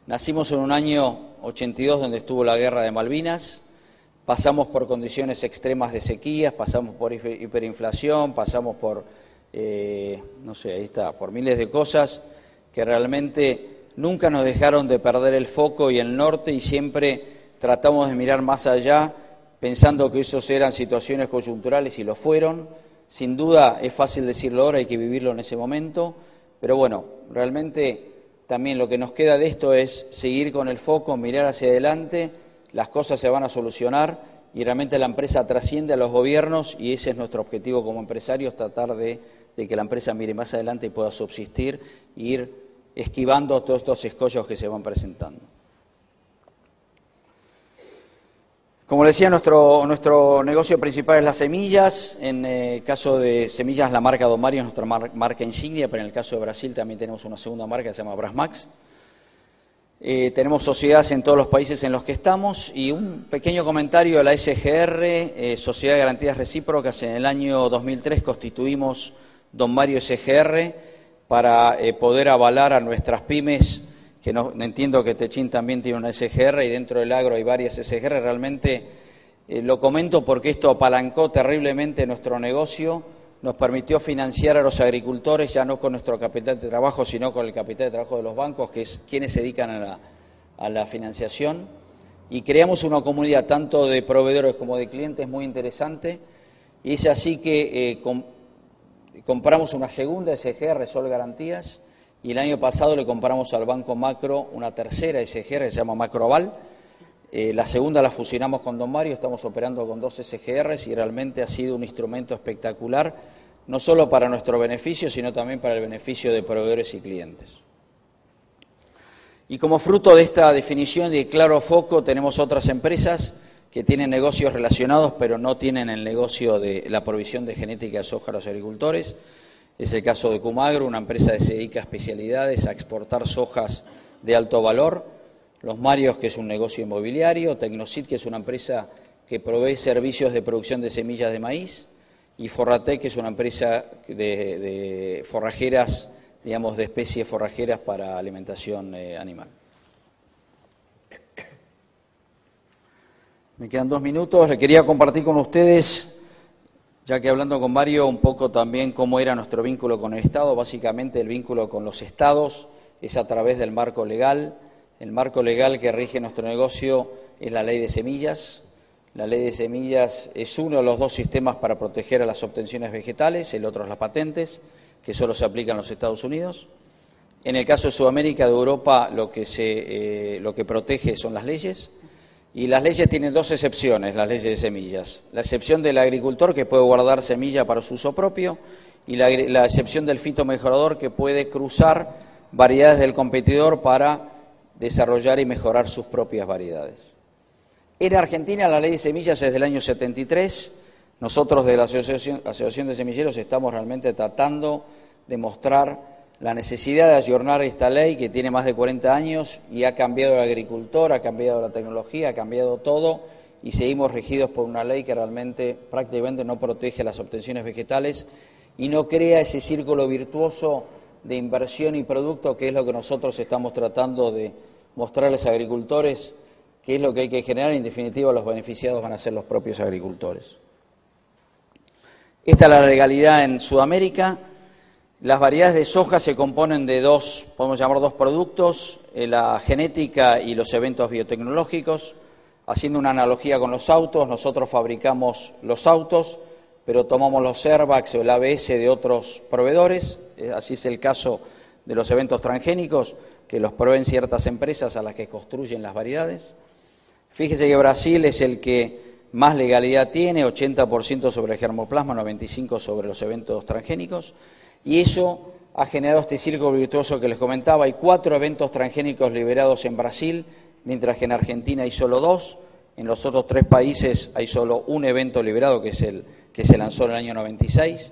Nacimos en un año 82 donde estuvo la guerra de Malvinas, pasamos por condiciones extremas de sequías, pasamos por hiperinflación, pasamos por, no sé, ahí está, por miles de cosas que realmente nunca nos dejaron de perder el foco y el norte y siempre tratamos de mirar más allá pensando que esos eran situaciones coyunturales y lo fueron. Sin duda es fácil decirlo ahora, hay que vivirlo en ese momento, pero bueno, realmente también lo que nos queda de esto es seguir con el foco, mirar hacia adelante, las cosas se van a solucionar y realmente la empresa trasciende a los gobiernos y ese es nuestro objetivo como empresarios, tratar de que la empresa mire más adelante y pueda subsistir e ir esquivando todos estos escollos que se van presentando. Como le decía, nuestro negocio principal es las semillas. En el caso de semillas, la marca Don Mario es nuestra marca insignia, pero en el caso de Brasil también tenemos una segunda marca que se llama Brasmax. Tenemos sociedades en todos los países en los que estamos y un pequeño comentario a la SGR, Sociedad de Garantías Recíprocas. En el año 2003 constituimos Don Mario SGR para poder avalar a nuestras pymes, que no entiendo que Techín también tiene una SGR y dentro del agro hay varias SGR. Realmente lo comento porque esto apalancó terriblemente nuestro negocio, nos permitió financiar a los agricultores ya no con nuestro capital de trabajo, sino con el capital de trabajo de los bancos, que es quienes se dedican a la financiación, y creamos una comunidad tanto de proveedores como de clientes muy interesante, y es así que compramos una segunda SGR, Sol Garantías, y el año pasado le compramos al Banco Macro una tercera SGR que se llama Macroaval. La segunda la fusionamos con Don Mario, estamos operando con 2 SGRs y realmente ha sido un instrumento espectacular, no solo para nuestro beneficio, sino también para el beneficio de proveedores y clientes. Y como fruto de esta definición de claro foco, tenemos otras empresas que tienen negocios relacionados, pero no tienen el negocio de la provisión de genética de soja a los agricultores. Es el caso de Cumagro, una empresa que se dedica a especialidades, a exportar sojas de alto valor. Los Marios, que es un negocio inmobiliario. Tecnosit, que es una empresa que provee servicios de producción de semillas de maíz. Y Forratec, que es una empresa de forrajeras, digamos, de especies forrajeras para alimentación animal. Me quedan 2 minutos. Le quería compartir con ustedes, ya que hablando con Mario, un poco también cómo era nuestro vínculo con el Estado. Básicamente el vínculo con los Estados es a través del marco legal. El marco legal que rige nuestro negocio es la Ley de Semillas. La Ley de Semillas es uno de los 2 sistemas para proteger a las obtenciones vegetales, el otro es las patentes, que solo se aplican en los Estados Unidos. En el caso de Sudamérica, de Europa, lo que protege son las leyes. Y las leyes tienen 2 excepciones, las leyes de semillas. La excepción del agricultor, que puede guardar semilla para su uso propio, y la excepción del fitomejorador, que puede cruzar variedades del competidor para desarrollar y mejorar sus propias variedades. En Argentina la ley de semillas es del año 73. Nosotros de la Asociación de Semilleros estamos realmente tratando de mostrar la necesidad de ayornar esta ley que tiene más de 40 años y ha cambiado el agricultor, ha cambiado la tecnología, ha cambiado todo y seguimos regidos por una ley que realmente prácticamente no protege las obtenciones vegetales y no crea ese círculo virtuoso de inversión y producto que es lo que nosotros estamos tratando de mostrarles a agricultores, que es lo que hay que generar. En definitiva, los beneficiados van a ser los propios agricultores. Esta es la legalidad en Sudamérica. Las variedades de soja se componen de 2, podemos llamar 2 productos, la genética y los eventos biotecnológicos. Haciendo una analogía con los autos, nosotros fabricamos los autos, pero tomamos los airbags o el ABS de otros proveedores. Así es el caso de los eventos transgénicos, que los proveen ciertas empresas a las que construyen las variedades. Fíjese que Brasil es el que más legalidad tiene, 80% sobre el germoplasma, 95% sobre los eventos transgénicos, y eso ha generado este círculo virtuoso que les comentaba. Hay 4 eventos transgénicos liberados en Brasil, mientras que en Argentina hay solo 2, en los otros 3 países hay solo un evento liberado, que es el que se lanzó en el año 96.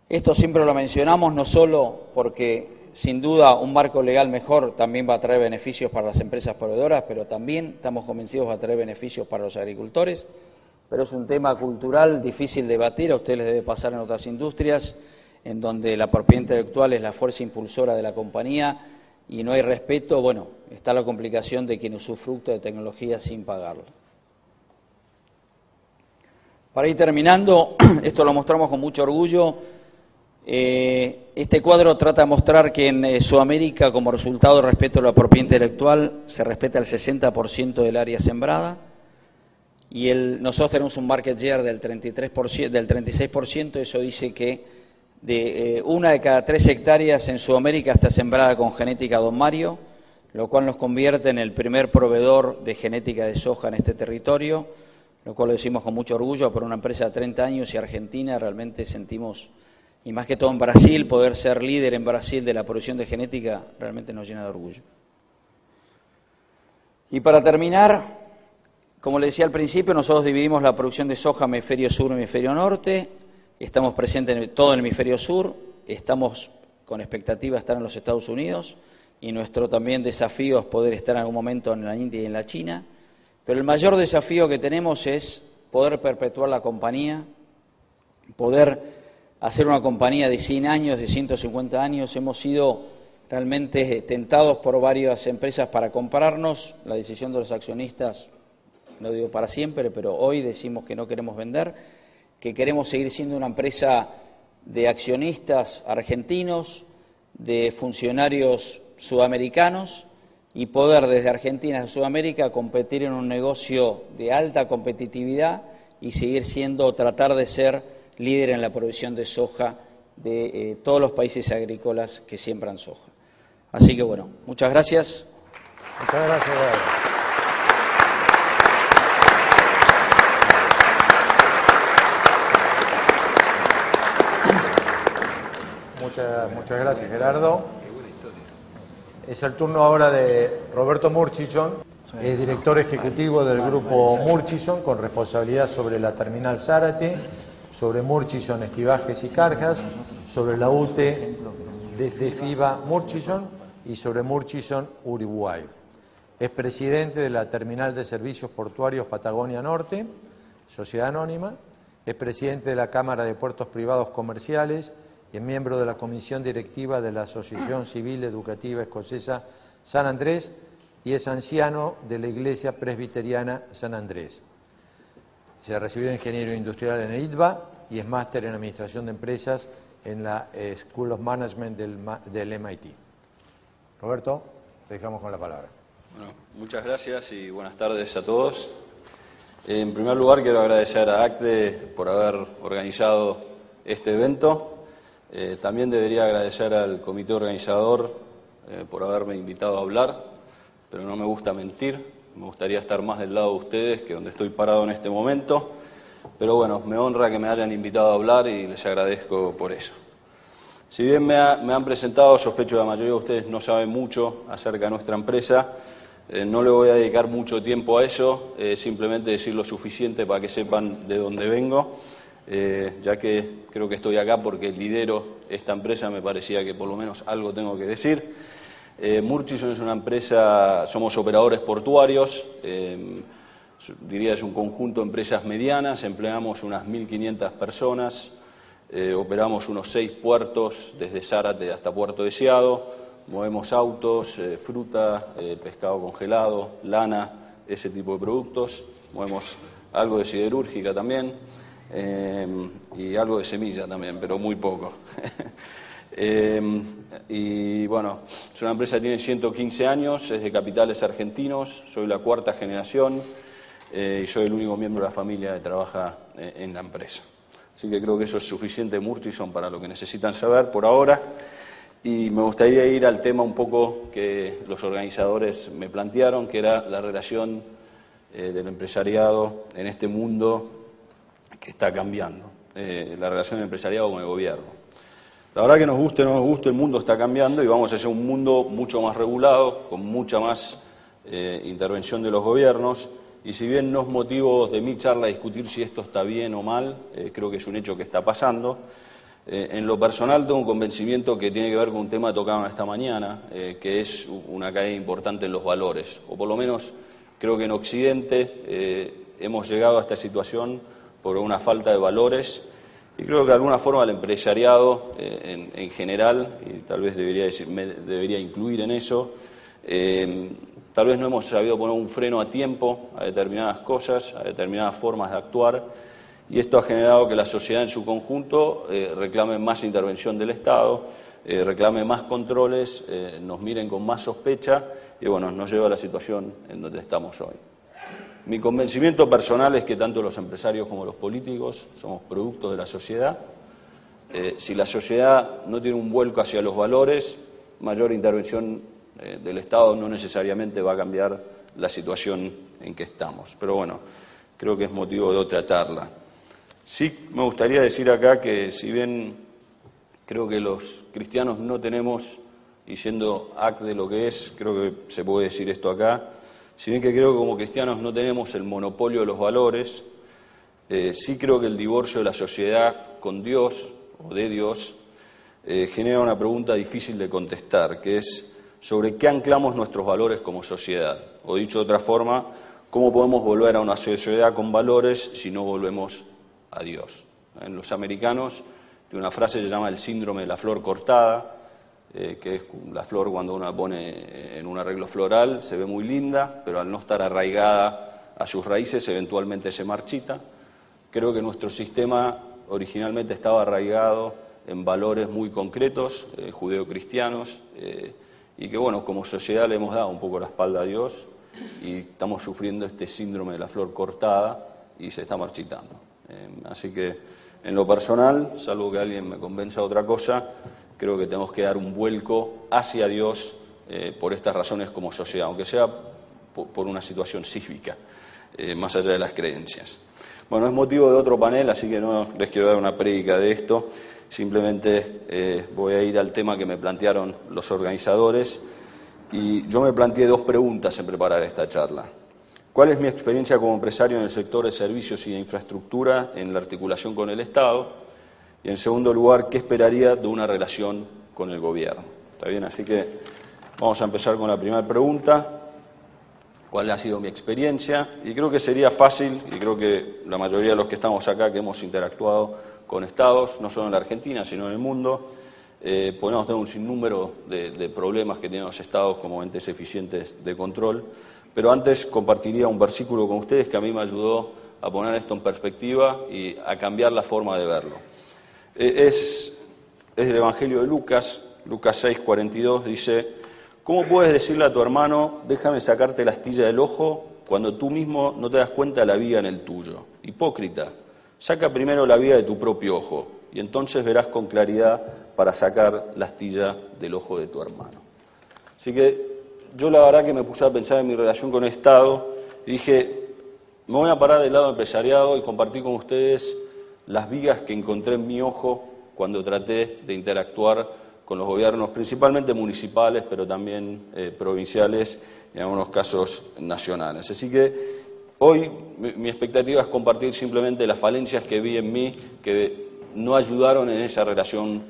Esto siempre lo mencionamos, no solo porque sin duda un marco legal mejor también va a traer beneficios para las empresas proveedoras, pero también estamos convencidos va a traer beneficios para los agricultores, pero es un tema cultural difícil de debatir, a ustedes les debe pasar en otras industrias, en donde la propiedad intelectual es la fuerza impulsora de la compañía y no hay respeto. Bueno, está la complicación de quien usufructa de tecnología sin pagarla. Para ir terminando, esto lo mostramos con mucho orgullo. Este cuadro trata de mostrar que en Sudamérica, como resultado del respeto a la propiedad intelectual, se respeta el 60% del área sembrada y nosotros tenemos un market share del 36%, eso dice que de 1 de cada 3 hectáreas en Sudamérica está sembrada con genética Don Mario, lo cual nos convierte en el primer proveedor de genética de soja en este territorio, lo cual lo decimos con mucho orgullo. Por una empresa de 30 años y Argentina realmente sentimos, y más que todo en Brasil, poder ser líder en Brasil de la producción de genética realmente nos llena de orgullo. Y para terminar, Como le decía al principio, nosotros dividimos la producción de soja hemisferio sur y hemisferio norte. Estamos presentes en todo el hemisferio sur, estamos con expectativa de estar en los Estados Unidos y nuestro también desafío es poder estar en algún momento en la India y en la China. Pero el mayor desafío que tenemos es poder perpetuar la compañía, poder hacer una compañía de 100 años, de 150 años. Hemos sido realmente tentados por varias empresas para comprarnos. La decisión de los accionistas, no digo para siempre, pero hoy decimos que no queremos vender, que queremos seguir siendo una empresa de accionistas argentinos, de funcionarios sudamericanos y poder desde Argentina a Sudamérica competir en un negocio de alta competitividad y seguir siendo, tratar de ser líder en la producción de soja de todos los países agrícolas que siembran soja. Así que bueno, muchas gracias. Muchas gracias. Muchas gracias, Gerardo. Es el turno ahora de Roberto Murchison, es director ejecutivo del grupo Murchison, con responsabilidad sobre la terminal Zárate, sobre Murchison Estibajes y Cargas, sobre la UTE de FIBA Murchison y sobre Murchison Uruguay. Es presidente de la Terminal de Servicios Portuarios Patagonia Norte, Sociedad Anónima, es presidente de la Cámara de Puertos Privados Comerciales y es miembro de la Comisión Directiva de la Asociación Civil Educativa Escocesa San Andrés y es anciano de la Iglesia Presbiteriana San Andrés. Se recibió de ingeniero industrial en el ITBA y es máster en Administración de Empresas en la School of Management del MIT. Roberto, te dejamos con la palabra. Bueno, muchas gracias y buenas tardes a todos. En primer lugar, quiero agradecer a ACDE por haber organizado este evento. También debería agradecer al comité organizador por haberme invitado a hablar, pero no me gusta mentir. Me gustaría estar más del lado de ustedes que donde estoy parado en este momento. Pero bueno, me honra que me hayan invitado a hablar y les agradezco por eso. Si bien me han presentado, sospecho que la mayoría de ustedes no saben mucho acerca de nuestra empresa. No le voy a dedicar mucho tiempo a eso, simplemente decir lo suficiente para que sepan de dónde vengo, ya que creo que estoy acá porque lidero esta empresa, me parecía que por lo menos algo tengo que decir. Murchison es una empresa, somos operadores portuarios, diría es un conjunto de empresas medianas, empleamos unas 1.500 personas, operamos unos 6 puertos desde Zárate hasta Puerto Deseado. Movemos autos, fruta, pescado congelado, lana, ese tipo de productos. Movemos algo de siderúrgica también y algo de semilla también, pero muy poco. Y bueno, es una empresa que tiene 115 años, es de capitales argentinos, soy la 4ª generación y soy el único miembro de la familia que trabaja en la empresa. Así que creo que eso es suficiente, Murchison, para lo que necesitan saber por ahora. Y me gustaría ir al tema un poco que los organizadores me plantearon, que era la relación del empresariado en este mundo que está cambiando, la relación del empresariado con el gobierno. La verdad que nos guste o no nos guste, el mundo está cambiando y vamos hacia un mundo mucho más regulado, con mucha más intervención de los gobiernos. Y si bien no es motivo de mi charla discutir si esto está bien o mal, creo que es un hecho que está pasando. En lo personal tengo un convencimiento que tiene que ver con un tema tocado esta mañana, que es una caída importante en los valores, o por lo menos creo que en Occidente hemos llegado a esta situación por una falta de valores y creo que de alguna forma el empresariado en general, y tal vez me debería incluir en eso, tal vez no hemos sabido poner un freno a tiempo a determinadas cosas, a determinadas formas de actuar. Y esto ha generado que la sociedad en su conjunto reclame más intervención del Estado, reclame más controles, nos miren con más sospecha y bueno, nos lleva a la situación en donde estamos hoy. Mi convencimiento personal es que tanto los empresarios como los políticos somos productos de la sociedad. Si la sociedad no tiene un vuelco hacia los valores, mayor intervención del Estado no necesariamente va a cambiar la situación en que estamos. Pero bueno, creo que es motivo de otra charla. Sí, me gustaría decir acá que si bien creo que los cristianos no tenemos, y siendo ACDE lo que es, creo que se puede decir esto acá, Si bien que creo que como cristianos no tenemos el monopolio de los valores, sí creo que el divorcio de la sociedad con Dios o de Dios genera una pregunta difícil de contestar, que es sobre qué anclamos nuestros valores como sociedad. O dicho de otra forma, ¿cómo podemos volver a una sociedad con valores si no volvemos a Dios? En los americanos hay una frase que se llama el síndrome de la flor cortada, que es la flor cuando uno la pone en un arreglo floral, se ve muy linda, pero al no estar arraigada a sus raíces eventualmente se marchita. Creo que nuestro sistema originalmente estaba arraigado en valores muy concretos, judeocristianos, y que bueno, como sociedad le hemos dado un poco la espalda a Dios y estamos sufriendo este síndrome de la flor cortada y se está marchitando. Así que en lo personal, salvo que alguien me convenza de otra cosa, creo que tenemos que dar un vuelco hacia Dios por estas razones como sociedad, aunque sea por una situación cívica, más allá de las creencias. Bueno, es motivo de otro panel, así que no les quiero dar una prédica de esto, simplemente voy a ir al tema que me plantearon los organizadores y yo me planteé dos preguntas en preparar esta charla. ¿Cuál es mi experiencia como empresario en el sector de servicios y de infraestructura en la articulación con el Estado? Y en segundo lugar, ¿qué esperaría de una relación con el gobierno? ¿Está bien? Así que vamos a empezar con la primera pregunta. ¿Cuál ha sido mi experiencia? Y creo que sería fácil, y creo que la mayoría de los que estamos acá, que hemos interactuado con estados, no solo en la Argentina, sino en el mundo, podemos tener un sinnúmero de problemas que tienen los estados como entes eficientes de control. Pero antes compartiría un versículo con ustedes que a mí me ayudó a poner esto en perspectiva y a cambiar la forma de verlo. Es el Evangelio de Lucas 6:42, dice: ¿cómo puedes decirle a tu hermano, déjame sacarte la astilla del ojo, cuando tú mismo no te das cuenta de la viga en el tuyo? Hipócrita, saca primero la viga de tu propio ojo, y entonces verás con claridad para sacar la astilla del ojo de tu hermano. Así que yo la verdad que me puse a pensar en mi relación con el Estado y dije, me voy a parar del lado empresariado y compartir con ustedes las vigas que encontré en mi ojo cuando traté de interactuar con los gobiernos, principalmente municipales, pero también provinciales y en algunos casos nacionales. Así que hoy mi expectativa es compartir simplemente las falencias que vi en mí que no ayudaron en esa relación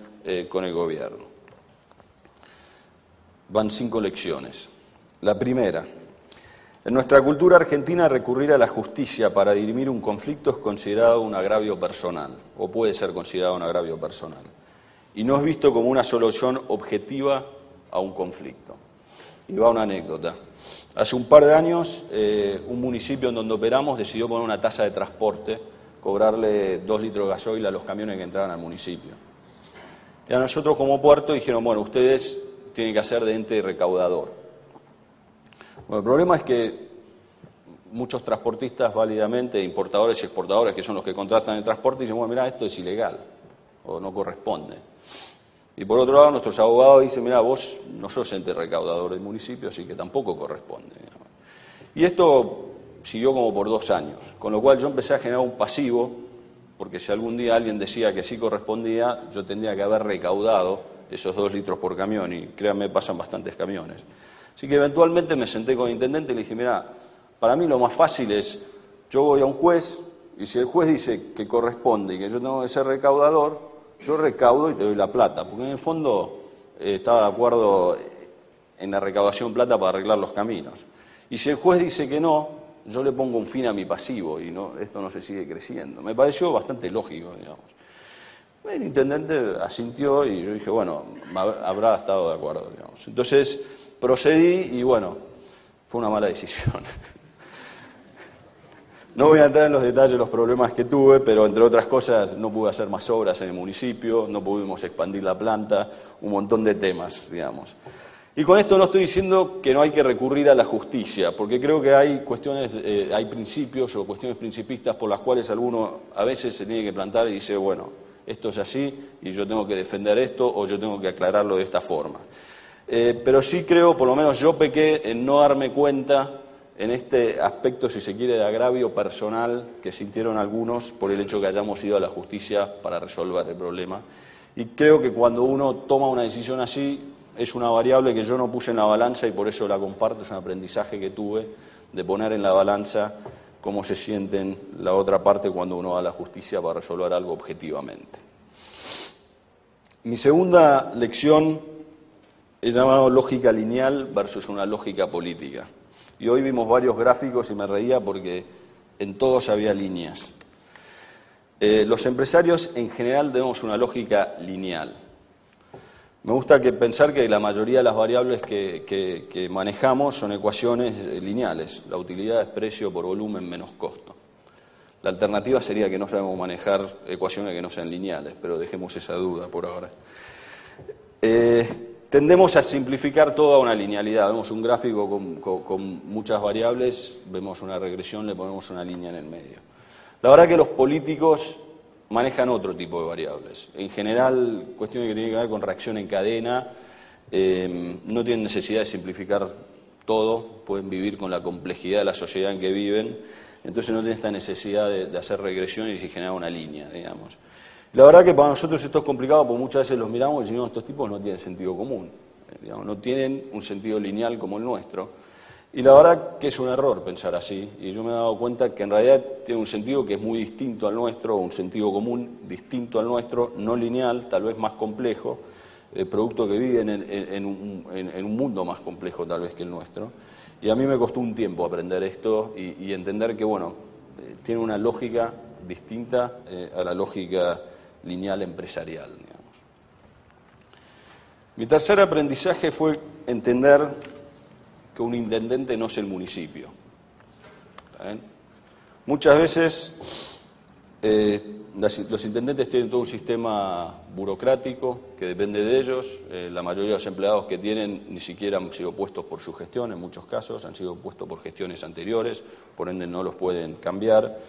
con el gobierno. Van 5 lecciones. La primera: en nuestra cultura argentina, recurrir a la justicia para dirimir un conflicto es considerado un agravio personal, o puede ser considerado un agravio personal, y no es visto como una solución objetiva a un conflicto. Y va una anécdota. Hace un par de años, un municipio en donde operamos decidió poner una tasa de transporte, cobrarle 2 litros de gasoil a los camiones que entraban al municipio. Y a nosotros como puerto dijeron, bueno, ustedes tienen que hacer de ente recaudador. Bueno, el problema es que muchos transportistas válidamente, importadores y exportadores, que son los que contratan el transporte, dicen, bueno, mira, esto es ilegal o no corresponde. Y por otro lado, nuestros abogados dicen, mira, vos no sos ente recaudador del municipio, así que tampoco corresponde. Y esto siguió como por 2 años, con lo cual yo empecé a generar un pasivo, porque si algún día alguien decía que sí correspondía, yo tendría que haber recaudado esos 2 litros por camión, y créanme, pasan bastantes camiones. Así que eventualmente me senté con el intendente y le dije, mira, para mí lo más fácil es, yo voy a un juez, y si el juez dice que corresponde y que yo tengo que ser recaudador, yo recaudo y te doy la plata, porque en el fondo estaba de acuerdo en la recaudación plata para arreglar los caminos. Y si el juez dice que no, yo le pongo un fin a mi pasivo y no, esto no se sigue creciendo. Me pareció bastante lógico, digamos. El intendente asintió y yo dije, bueno, habrá estado de acuerdo, digamos. Entonces procedí y bueno, fue una mala decisión. No voy a entrar en los detalles de los problemas que tuve, pero entre otras cosas no pude hacer más obras en el municipio, no pudimos expandir la planta, un montón de temas, digamos. Y con esto no estoy diciendo que no hay que recurrir a la justicia, porque creo que hay cuestiones, hay principios o cuestiones principistas por las cuales alguno a veces se tiene que plantar y dice, bueno, esto es así y yo tengo que defender esto o yo tengo que aclararlo de esta forma. Pero sí creo, por lo menos yo pequé en no darme cuenta en este aspecto, si se quiere, de agravio personal que sintieron algunos por el hecho que hayamos ido a la justicia para resolver el problema. Y creo que cuando uno toma una decisión así, es una variable que yo no puse en la balanza y por eso la comparto, es un aprendizaje que tuve de poner en la balanza cómo se sienten la otra parte cuando uno va a la justicia para resolver algo objetivamente. Mi segunda lección es llamado lógica lineal versus una lógica política. Y hoy vimos varios gráficos y me reía porque en todos había líneas. Los empresarios en general tenemos una lógica lineal. Me gusta pensar que la mayoría de las variables que manejamos son ecuaciones lineales. La utilidad es precio por volumen menos costo. La alternativa sería que no sabemos manejar ecuaciones que no sean lineales, pero dejemos esa duda por ahora. Tendemos a simplificar toda una linealidad. Vemos un gráfico con muchas variables, vemos una regresión, le ponemos una línea en el medio. La verdad que los políticos manejan otro tipo de variables. En general, cuestiones que tienen que ver con reacción en cadena, no tienen necesidad de simplificar todo, pueden vivir con la complejidad de la sociedad en que viven, entonces no tienen esta necesidad de hacer regresiones y generar una línea, digamos. La verdad que para nosotros esto es complicado porque muchas veces los miramos y decimos, estos tipos no tienen sentido común, digamos, no tienen un sentido lineal como el nuestro. Y la verdad que es un error pensar así, y yo me he dado cuenta que en realidad tiene un sentido que es muy distinto al nuestro, un sentido común distinto al nuestro, no lineal, tal vez más complejo, producto que viven en un mundo más complejo tal vez que el nuestro. Y a mí me costó un tiempo aprender esto y entender que, bueno, tiene una lógica distinta a la lógica lineal empresarial, digamos. Mi tercer aprendizaje fue entender que un intendente no es el municipio. ¿Saben? Muchas veces los intendentes tienen todo un sistema burocrático que depende de ellos. La mayoría de los empleados que tienen ni siquiera han sido puestos por su gestión, en muchos casos han sido puestos por gestiones anteriores, por ende no los pueden cambiar.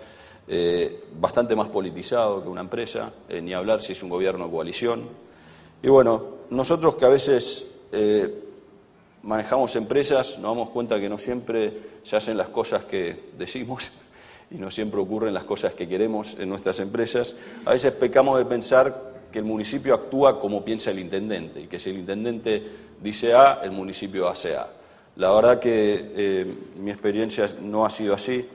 Bastante más politizado que una empresa, ni hablar si es un gobierno de coalición. Y bueno, nosotros que a veces manejamos empresas, nos damos cuenta que no siempre se hacen las cosas que decimos y no siempre ocurren las cosas que queremos en nuestras empresas. A veces pecamos de pensar que el municipio actúa como piensa el intendente y que si el intendente dice A, el municipio hace A. La verdad que mi experiencia no ha sido así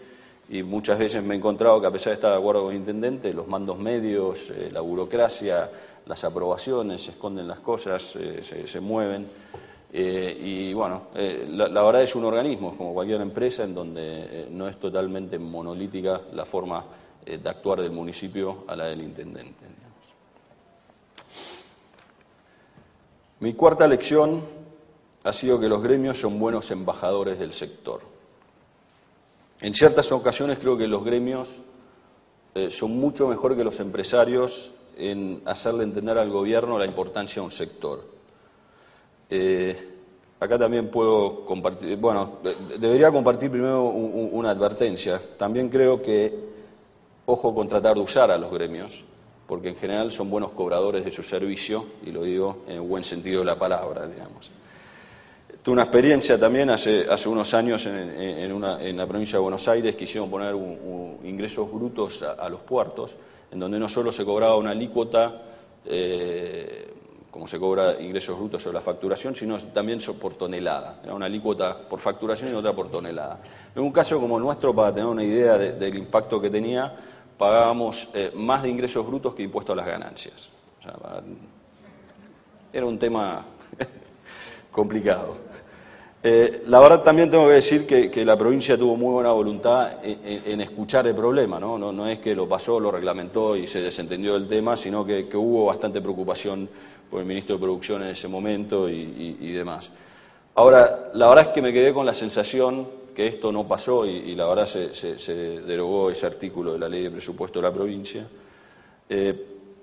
y muchas veces me he encontrado que a pesar de estar de acuerdo con el intendente, los mandos medios, la burocracia, las aprobaciones, se esconden las cosas, se mueven. Y bueno, la verdad es un organismo, es como cualquier empresa en donde no es totalmente monolítica la forma de actuar del municipio a la del intendente, digamos. Mi cuarta lección ha sido que los gremios son buenos embajadores del sector. En ciertas ocasiones creo que los gremios son mucho mejor que los empresarios en hacerle entender al gobierno la importancia de un sector. Acá también puedo compartir, bueno, debería compartir primero una advertencia. También creo que, ojo con tratar de usar a los gremios, porque en general son buenos cobradores de su servicio, y lo digo en el buen sentido de la palabra, digamos. Tuve una experiencia también hace unos años en la provincia de Buenos Aires, quisieron poner ingresos brutos a los puertos, en donde no solo se cobraba una alícuota, como se cobra ingresos brutos sobre la facturación, sino también por tonelada. Era una alícuota por facturación y otra por tonelada. En un caso como el nuestro, para tener una idea del impacto que tenía, pagábamos más de ingresos brutos que impuestos a las ganancias. O sea, era un tema complicado. La verdad también tengo que decir que la provincia tuvo muy buena voluntad en escuchar el problema, ¿no? No es que lo pasó, lo reglamentó y se desentendió del tema, sino que hubo bastante preocupación por el ministro de Producción en ese momento y demás. Ahora, la verdad es que me quedé con la sensación que esto no pasó y la verdad se derogó ese artículo de la Ley de Presupuesto de la provincia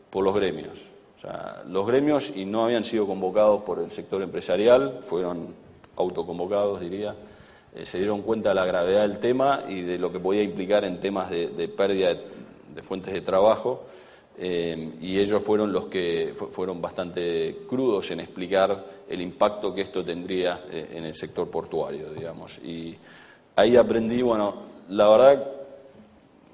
por los gremios. O sea, los gremios, y no habían sido convocados por el sector empresarial, fueron autoconvocados, diría, se dieron cuenta de la gravedad del tema y de lo que podía implicar en temas de pérdida de fuentes de trabajo, y ellos fueron los que fueron bastante crudos en explicar el impacto que esto tendría en el sector portuario, digamos. Y ahí aprendí, bueno, la verdad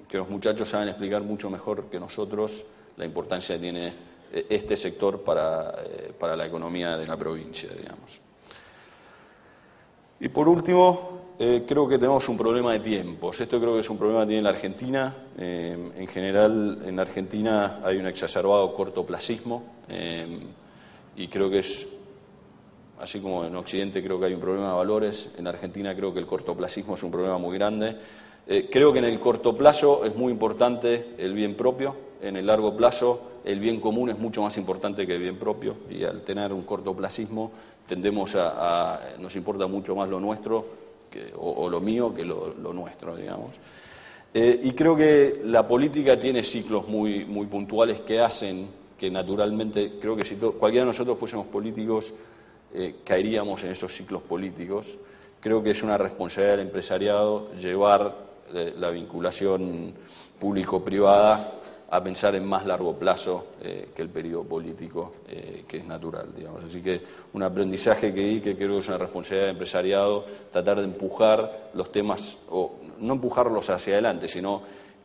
que los muchachos saben explicar mucho mejor que nosotros la importancia que tiene este sector para la economía de la provincia, digamos. Y por último, creo que tenemos un problema de tiempos. Esto creo que es un problema que tiene la Argentina. En general, en la Argentina hay un exacerbado cortoplacismo y creo que es, así como en Occidente creo que hay un problema de valores, en Argentina creo que el cortoplacismo es un problema muy grande. Creo que en el corto plazo es muy importante el bien propio, en el largo plazo el bien común es mucho más importante que el bien propio, y al tener un cortoplacismo tendemos nos importa mucho más lo nuestro o lo mío que lo nuestro, digamos. Y creo que la política tiene ciclos muy puntuales que hacen que naturalmente, creo que si cualquiera de nosotros fuésemos políticos, caeríamos en esos ciclos políticos. Creo que es una responsabilidad del empresariado llevar la vinculación público-privada a pensar en más largo plazo que el periodo político, que es natural, digamos. Así que un aprendizaje que di, que creo que es una responsabilidad del empresariado, tratar de empujar los temas, o no empujarlos hacia adelante, sino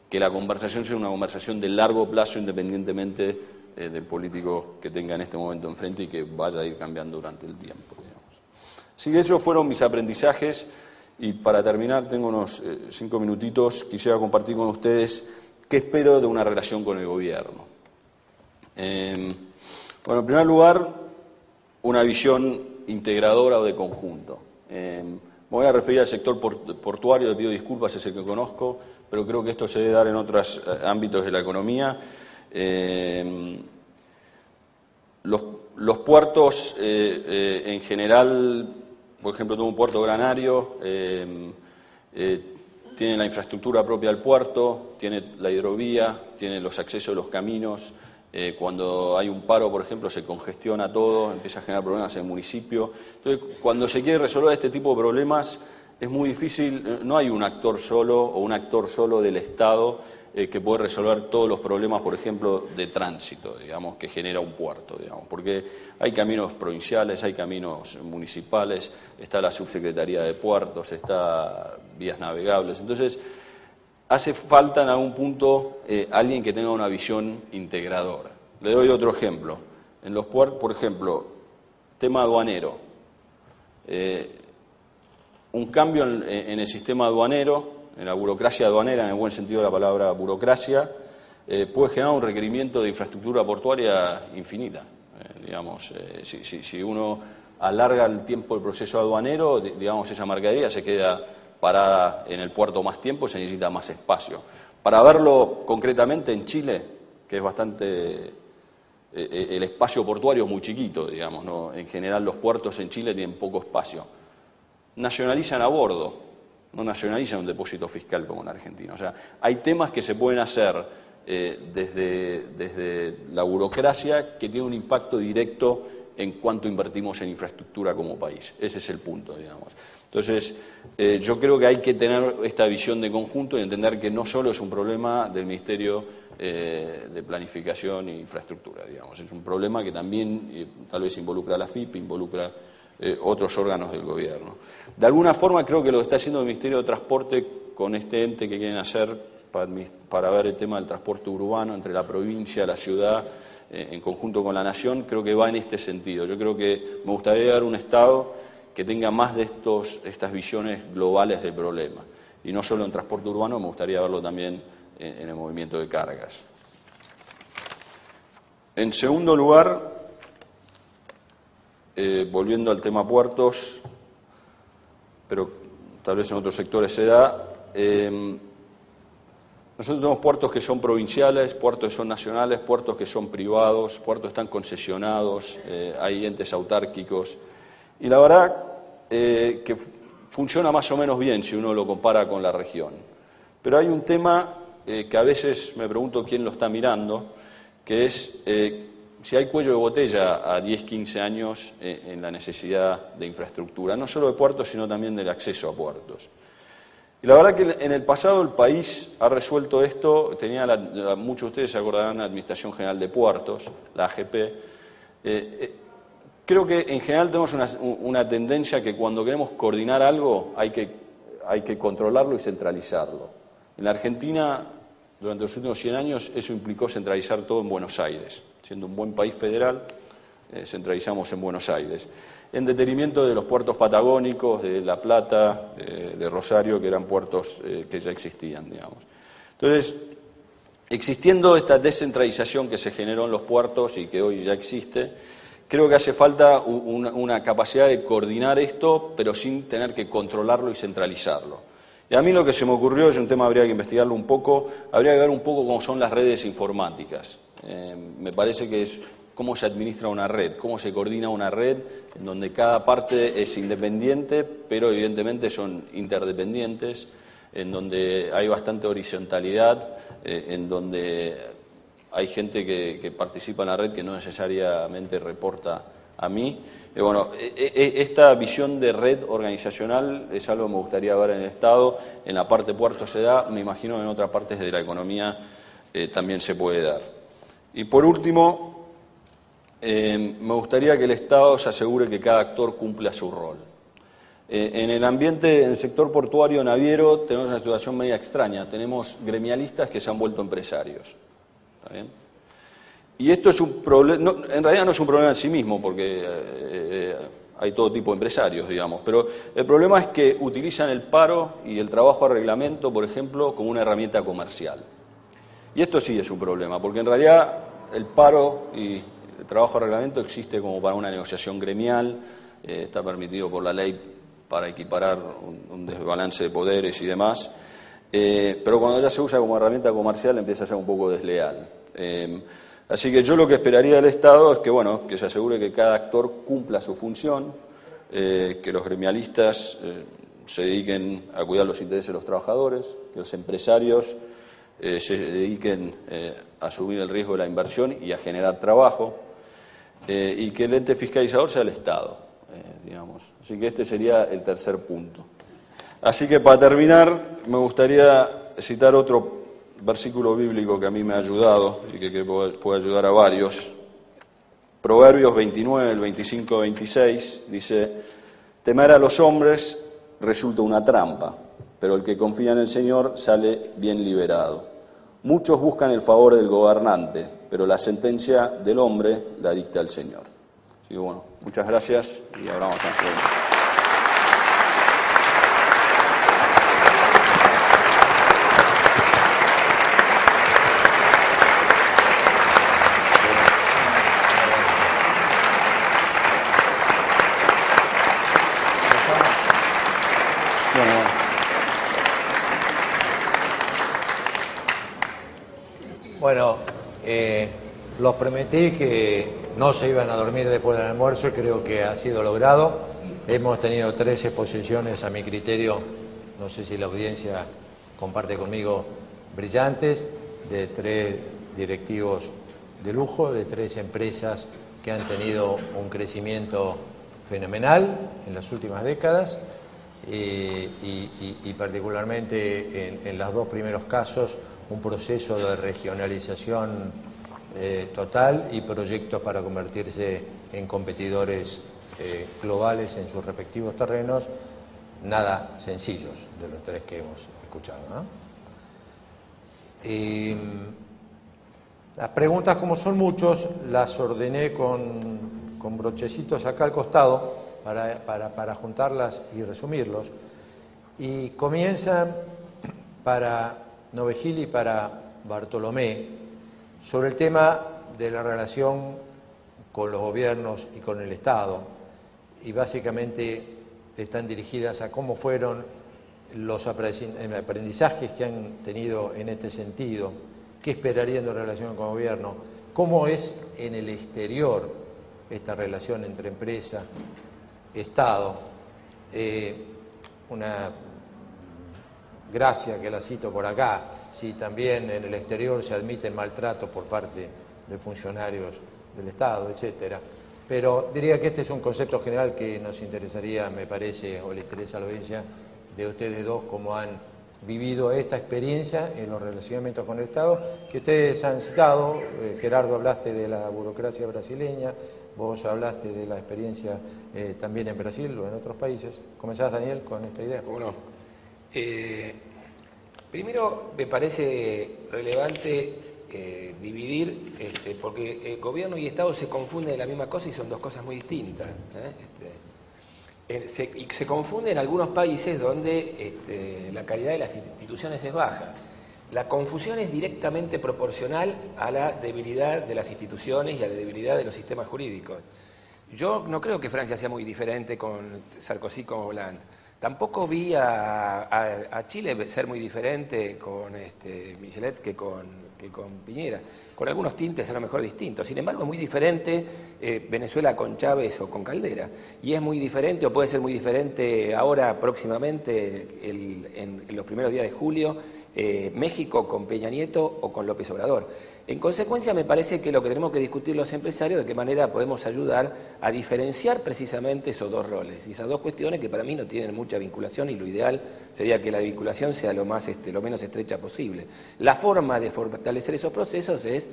que la conversación sea una conversación de largo plazo, independientemente del político que tenga en este momento enfrente y que vaya a ir cambiando durante el tiempo, digamos. Así que esos fueron mis aprendizajes, y para terminar, tengo unos 5 minutitos, quisiera compartir con ustedes qué espero de una relación con el gobierno. Bueno, en primer lugar, una visión integradora o de conjunto. Me voy a referir al sector portuario, le pido disculpas, es el que conozco, pero creo que esto se debe dar en otros ámbitos de la economía. Los puertos, en general, por ejemplo, tengo un puerto granario, tiene la infraestructura propia del puerto, tiene la hidrovía, tiene los accesos de los caminos. Cuando hay un paro, por ejemplo, se congestiona todo, empieza a generar problemas en el municipio. Entonces, cuando se quiere resolver este tipo de problemas, es muy difícil, no hay un actor solo o un actor solo del Estado que puede resolver todos los problemas, por ejemplo, de tránsito, digamos, que genera un puerto, digamos, porque hay caminos provinciales, hay caminos municipales, está la subsecretaría de puertos, está vías navegables. Entonces, hace falta en algún punto alguien que tenga una visión integradora. Le doy otro ejemplo. En los puertos, por ejemplo, tema aduanero. Un cambio en el sistema aduanero, en la burocracia aduanera, en el buen sentido de la palabra burocracia, puede generar un requerimiento de infraestructura portuaria infinita. Digamos, si uno alarga el tiempo del proceso aduanero, digamos, esa mercadería se queda parada en el puerto más tiempo, se necesita más espacio. Para verlo concretamente en Chile, que es bastante... el espacio portuario es muy chiquito, digamos, ¿no? En general los puertos en Chile tienen poco espacio. Nacionalizan a bordo, no nacionalizan un depósito fiscal como en Argentina. O sea, hay temas que se pueden hacer desde la burocracia que tienen un impacto directo en cuánto invertimos en infraestructura como país. Ese es el punto, digamos. Entonces, yo creo que hay que tener esta visión de conjunto y entender que no solo es un problema del Ministerio de Planificación e Infraestructura, digamos. Es un problema que también tal vez involucra a la FIP, involucra otros órganos del gobierno. De alguna forma creo que lo que está haciendo el Ministerio de Transporte con este ente que quieren hacer para ver el tema del transporte urbano entre la provincia, la ciudad, en conjunto con la nación, creo que va en este sentido. Yo creo que me gustaría dar un Estado que tenga más de estas visiones globales del problema. Y no solo en transporte urbano, me gustaría verlo también en el movimiento de cargas. En segundo lugar, volviendo al tema puertos, pero tal vez en otros sectores se da, nosotros tenemos puertos que son provinciales, puertos que son nacionales, puertos que son privados, puertos que están concesionados, hay entes autárquicos, y la verdad que funciona más o menos bien si uno lo compara con la región. Pero hay un tema que a veces me pregunto quién lo está mirando, que es si hay cuello de botella a 10, 15 años en la necesidad de infraestructura, no solo de puertos, sino también del acceso a puertos. Y la verdad que en el pasado el país ha resuelto esto, muchos de ustedes se acordarán de la Administración General de Puertos, la AGP. Creo que en general tenemos una tendencia que cuando queremos coordinar algo hay que controlarlo y centralizarlo. En la Argentina, durante los últimos 100 años, eso implicó centralizar todo en Buenos Aires, siendo un buen país federal, centralizamos en Buenos Aires, en detrimento de los puertos patagónicos, de La Plata, de Rosario, que eran puertos que ya existían, digamos. Entonces, existiendo esta descentralización que se generó en los puertos y que hoy ya existe, creo que hace falta una capacidad de coordinar esto, pero sin tener que controlarlo y centralizarlo. Y a mí lo que se me ocurrió, es un tema habría que investigarlo un poco, habría que ver un poco cómo son las redes informáticas. Me parece que es cómo se administra una red, cómo se coordina una red en donde cada parte es independiente, pero evidentemente son interdependientes, en donde hay bastante horizontalidad, en donde hay gente que participa en la red que no necesariamente reporta a mí. Bueno, esta visión de red organizacional es algo que me gustaría ver en el Estado. En la parte puerto se da, me imagino que en otras partes de la economía también se puede dar. Y por último, me gustaría que el Estado se asegure que cada actor cumpla su rol. En el ambiente, en el sector portuario naviero, tenemos una situación media extraña. Tenemos gremialistas que se han vuelto empresarios. ¿Está bien? Y esto es un problema, en realidad no es un problema en sí mismo, porque hay todo tipo de empresarios, digamos, pero el problema es que utilizan el paro y el trabajo a reglamento, por ejemplo, como una herramienta comercial. Y esto sí es un problema, porque en realidad el paro y el trabajo a reglamento existe como para una negociación gremial, está permitido por la ley para equiparar un desbalance de poderes y demás, pero cuando ya se usa como herramienta comercial empieza a ser un poco desleal. Así que yo lo que esperaría del Estado es que, bueno, que se asegure que cada actor cumpla su función, que los gremialistas se dediquen a cuidar los intereses de los trabajadores, que los empresarios se dediquen a asumir el riesgo de la inversión y a generar trabajo, y que el ente fiscalizador sea el Estado, digamos. Así que este sería el tercer punto. Así que para terminar, me gustaría citar otro versículo bíblico que a mí me ha ayudado y que puede ayudar a varios. Proverbios 29, el 25-26, dice: temer a los hombres resulta una trampa, pero el que confía en el Señor sale bien liberado. Muchos buscan el favor del gobernante, pero la sentencia del hombre la dicta el Señor. Así que bueno, muchas gracias y ahora vamos a las preguntas. Bueno, los prometí que no se iban a dormir después del almuerzo y creo que ha sido logrado. Hemos tenido 3 exposiciones, a mi criterio, no sé si la audiencia comparte conmigo, brillantes, de 3 directivos de lujo, de 3 empresas que han tenido un crecimiento fenomenal en las últimas décadas y particularmente en los 2 primeros casos un proceso de regionalización total y proyectos para convertirse en competidores globales en sus respectivos terrenos, nada sencillos de los 3 que hemos escuchado, ¿no? Las preguntas, como son muchos, las ordené con brochecitos acá al costado para juntarlas y resumirlos. Y comienzan para Novegil y para Bartolomé sobre el tema de la relación con los gobiernos y con el Estado, y básicamente están dirigidas a cómo fueron los aprendizajes que han tenido en este sentido, qué esperarían de relación con el gobierno, cómo es en el exterior esta relación entre empresa, Estado. Una gracia que la cito por acá, si también en el exterior se admite maltrato por parte de funcionarios del Estado, etcétera. Pero diría que este es un concepto general que nos interesaría, me parece, o le interesa a la audiencia, de ustedes dos, cómo han vivido esta experiencia en los relacionamientos con el Estado, que ustedes han citado. Gerardo, hablaste de la burocracia brasileña, vos hablaste de la experiencia también en Brasil o en otros países. ¿Comenzás, Daniel, con esta idea? Bueno, primero me parece relevante dividir, porque gobierno y Estado se confunden en la misma cosa y son dos cosas muy distintas. Y se confunde en algunos países donde la calidad de las instituciones es baja. La confusión es directamente proporcional a la debilidad de las instituciones y a la debilidad de los sistemas jurídicos. Yo no creo que Francia sea muy diferente con Sarkozy como Hollande. Tampoco vi a Chile ser muy diferente con Michelet que con Piñera, con algunos tintes a lo mejor distintos. Sin embargo, es muy diferente Venezuela con Chávez o con Caldera. Y es muy diferente, o puede ser muy diferente ahora próximamente, en los primeros días de julio, México con Peña Nieto o con López Obrador. En consecuencia, me parece que lo que tenemos que discutir los empresarios es de qué manera podemos ayudar a diferenciar precisamente esos dos roles y esas dos cuestiones que para mí no tienen mucha vinculación, y lo ideal sería que la vinculación sea lo menos estrecha posible. La forma de fortalecer esos procesos es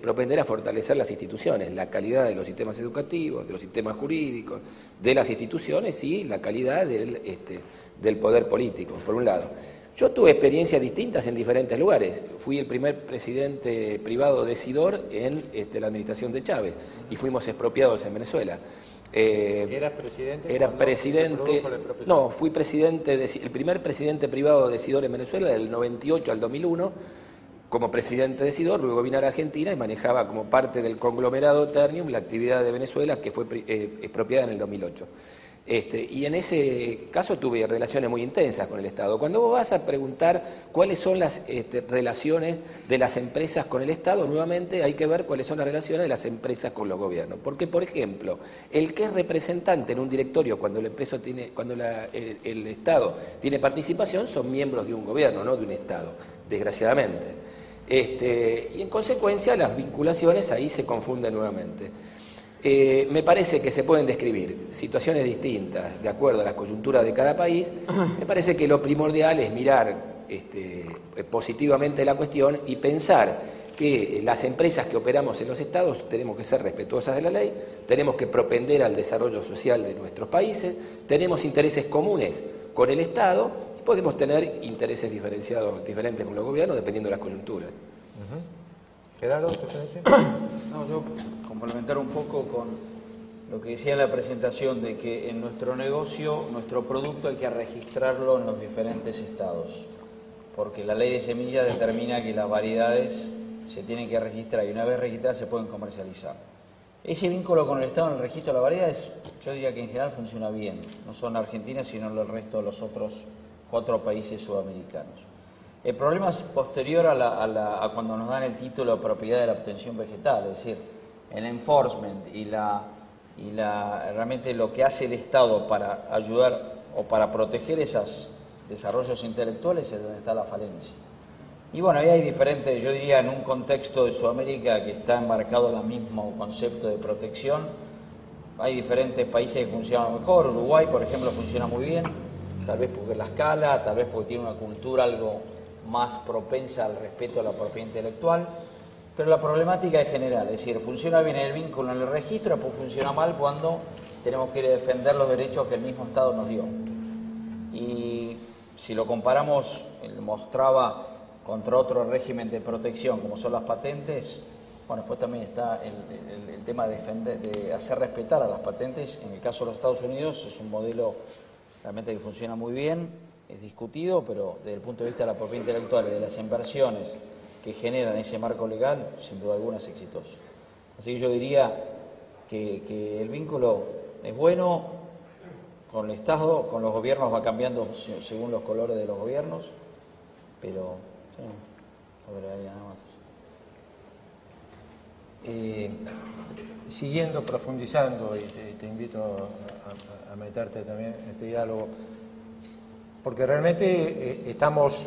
propender a fortalecer las instituciones, la calidad de los sistemas educativos, de los sistemas jurídicos, de las instituciones y la calidad del poder político, por un lado. Yo tuve experiencias distintas en diferentes lugares. Fui el primer presidente privado decidor en la administración de Chávez y fuimos expropiados en Venezuela. ¿Eras presidente? Era presidente. No, fui el primer presidente privado decidor en Venezuela del 98 al 2001. Como presidente decidor, luego vine a la Argentina y manejaba como parte del conglomerado Ternium la actividad de Venezuela, que fue expropiada en el 2008. Y en ese caso tuve relaciones muy intensas con el Estado. Cuando vos vas a preguntar cuáles son las relaciones de las empresas con el Estado, nuevamente hay que ver cuáles son las relaciones de las empresas con los gobiernos. Porque, por ejemplo, el que es representante en un directorio cuando el Estado tiene participación son miembros de un gobierno, no de un Estado, desgraciadamente. Y en consecuencia las vinculaciones ahí se confunden nuevamente. Me parece que se pueden describir situaciones distintas de acuerdo a la coyuntura de cada país. Me parece que lo primordial es mirar positivamente la cuestión y pensar que las empresas que operamos en los estados tenemos que ser respetuosas de la ley, tenemos que propender al desarrollo social de nuestros países, tenemos intereses comunes con el Estado y podemos tener intereses diferentes con los gobiernos dependiendo de las coyunturas. Gerardo, ¿te parece? No, yo complementar un poco con lo que decía en la presentación, de que en nuestro negocio, nuestro producto hay que registrarlo en los diferentes estados, porque la ley de semillas determina que las variedades se tienen que registrar y una vez registradas se pueden comercializar. Ese vínculo con el Estado en el registro de las variedades, yo diría que en general funciona bien, no solo en Argentina, sino en el resto de los otros 4 países sudamericanos. El problema es posterior a cuando nos dan el título de propiedad de la obtención vegetal, es decir, el enforcement y realmente lo que hace el Estado para ayudar o para proteger esos desarrollos intelectuales es donde está la falencia. Y bueno, ahí hay diferentes, yo diría, en un contexto de Sudamérica que está embarcado en el mismo concepto de protección, hay diferentes países que funcionan mejor. Uruguay, por ejemplo, funciona muy bien, tal vez porque la escala, tal vez porque tiene una cultura algo más propensa al respeto a la propiedad intelectual, pero la problemática es general, es decir, funciona bien el vínculo en el registro, después funciona mal cuando tenemos que ir a defender los derechos que el mismo Estado nos dio. Y si lo comparamos, mostraba contra otro régimen de protección como son las patentes, bueno, después también está el tema de hacer respetar a las patentes. En el caso de los Estados Unidos es un modelo realmente que funciona muy bien, es discutido, pero desde el punto de vista de la propiedad intelectual y de las inversiones que generan ese marco legal, sin duda alguna es exitoso. Así que yo diría que el vínculo es bueno con el Estado, con los gobiernos va cambiando según los colores de los gobiernos, pero sí, sobre ahí nada más. Siguiendo, profundizando, y te invito a meterte también en este diálogo, porque realmente estamos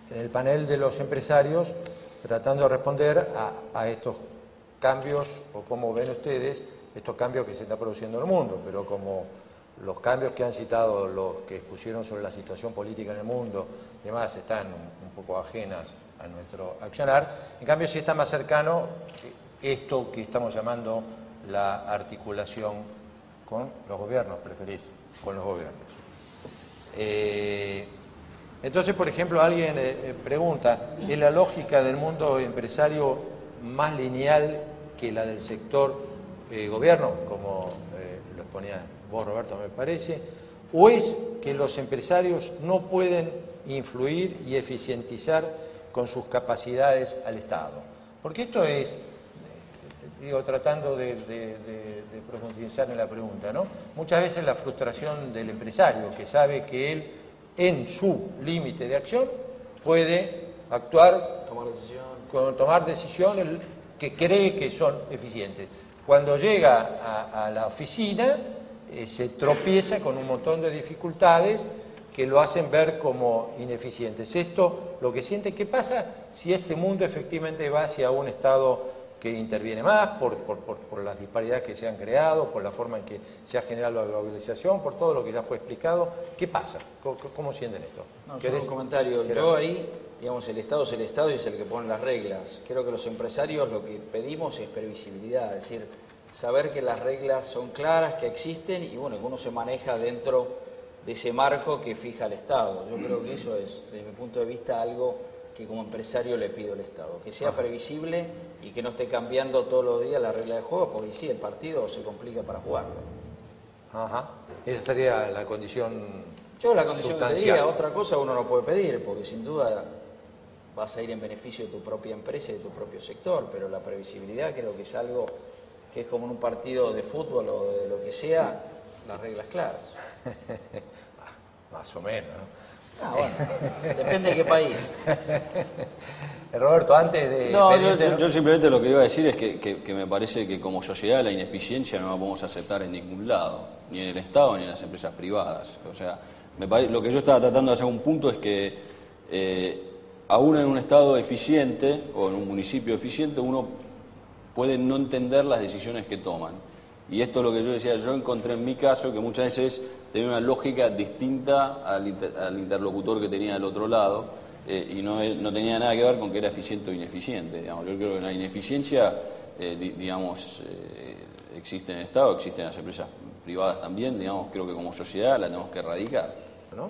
en el panel de los empresarios tratando de responder a estos cambios, o cómo ven ustedes estos cambios que se están produciendo en el mundo, pero como los cambios que han citado los que expusieron sobre la situación política en el mundo y demás están un poco ajenas a nuestro accionar, en cambio sí está más cercano esto que estamos llamando la articulación con los gobiernos, preferís, con los gobiernos. Entonces, por ejemplo, alguien pregunta, ¿es la lógica del mundo empresario más lineal que la del sector gobierno, como lo exponía vos, Roberto, me parece? ¿O es que los empresarios no pueden influir y eficientizar con sus capacidades al Estado? Porque esto es, digo, tratando de profundizar en la pregunta, ¿no? Muchas veces la frustración del empresario, que sabe que él, en su límite de acción, puede actuar, tomar decisiones que cree que son eficientes. Cuando llega a la oficina, se tropieza con un montón de dificultades que lo hacen ver como ineficientes. Esto, lo que siente, ¿qué pasa si este mundo efectivamente va hacia un Estado que interviene más, por las disparidades que se han creado, por la forma en que se ha generado la globalización, por todo lo que ya fue explicado? ¿Qué pasa? ¿Cómo sienten esto? No, solo un comentario. Yo ahí, digamos, el Estado es el Estado y es el que pone las reglas. Creo que los empresarios lo que pedimos es previsibilidad, es decir, saber que las reglas son claras, que existen y bueno, que uno se maneja dentro de ese marco que fija el Estado. Yo creo que eso es, desde mi punto de vista, algo que como empresario le pido al Estado, que sea previsible y que no esté cambiando todos los días la regla de juego, porque sí, el partido se complica para jugarlo. Ajá. Esa sería la condición. Yo la condición que diría, otra cosa uno no puede pedir, porque sin duda vas a ir en beneficio de tu propia empresa y de tu propio sector, pero la previsibilidad creo que es algo que es como en un partido de fútbol o de lo que sea, las reglas claras. Más o menos, ¿no? Ah, bueno, depende de qué país. Roberto, antes de... No, yo simplemente lo que iba a decir es que me parece que como sociedad la ineficiencia no la podemos aceptar en ningún lado, ni en el Estado ni en las empresas privadas. O sea, lo que yo estaba tratando de hacer un punto es que aún en un Estado eficiente o en un municipio eficiente uno puede no entender las decisiones que toman. Y esto es lo que yo decía, yo encontré en mi caso que muchas veces tenía una lógica distinta al interlocutor que tenía del otro lado y no tenía nada que ver con que era eficiente o ineficiente. Digamos. Yo creo que la ineficiencia, existe en el Estado, existe en las empresas privadas también, digamos, creo que como sociedad la tenemos que erradicar. ¿No?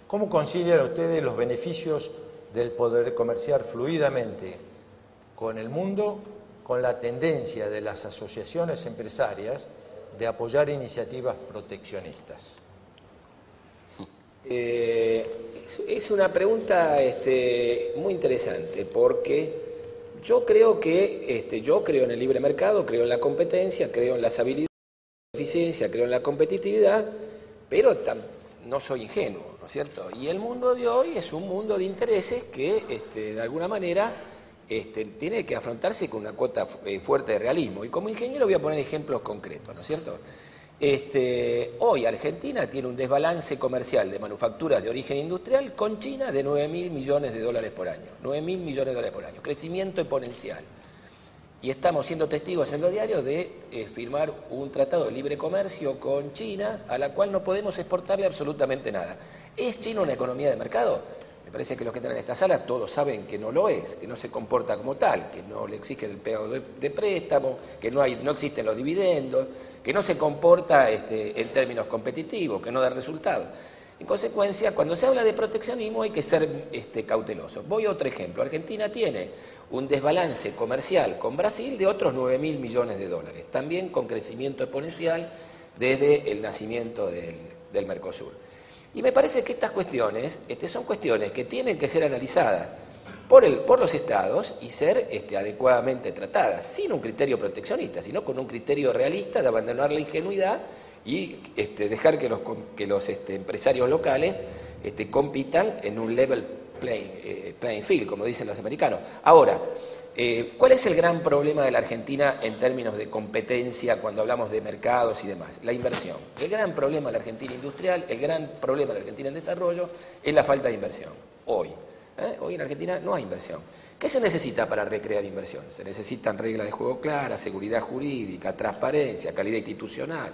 ¿Cómo concilian ustedes los beneficios del poder comerciar fluidamente con el mundo, con la tendencia de las asociaciones empresarias de apoyar iniciativas proteccionistas? Es una pregunta muy interesante, porque yo creo en el libre mercado, creo en la competencia, creo en las habilidades, en la eficiencia, creo en la competitividad, pero no soy ingenuo, ¿no es cierto? Y el mundo de hoy es un mundo de intereses que, de alguna manera, tiene que afrontarse con una cuota fuerte de realismo. Y como ingeniero voy a poner ejemplos concretos, ¿no es cierto? Hoy Argentina tiene un desbalance comercial de manufacturas de origen industrial con China de 9.000 millones de dólares por año. 9.000 millones de dólares por año. Crecimiento exponencial. Y estamos siendo testigos en los diarios de firmar un tratado de libre comercio con China, a la cual no podemos exportarle absolutamente nada. ¿Es China una economía de mercado? Me parece que los que están en esta sala todos saben que no lo es, que no se comporta como tal, que no le exige el pago de préstamo, que no existen los dividendos, que no se comporta en términos competitivos, que no da resultados. En consecuencia, cuando se habla de proteccionismo hay que ser cauteloso. Voy a otro ejemplo. Argentina tiene un desbalance comercial con Brasil de otros 9.000 millones de dólares, también con crecimiento exponencial desde el nacimiento del Mercosur. Y me parece que estas cuestiones son cuestiones que tienen que ser analizadas por los estados y ser adecuadamente tratadas, sin un criterio proteccionista, sino con un criterio realista de abandonar la ingenuidad y dejar que los empresarios locales compitan en un level playing field, como dicen los americanos. Ahora, ¿cuál es el gran problema de la Argentina en términos de competencia cuando hablamos de mercados y demás? La inversión. El gran problema de la Argentina industrial, el gran problema de la Argentina en desarrollo es la falta de inversión. Hoy en Argentina no hay inversión. ¿Qué se necesita para recrear inversión? Se necesitan reglas de juego claras, seguridad jurídica, transparencia, calidad institucional.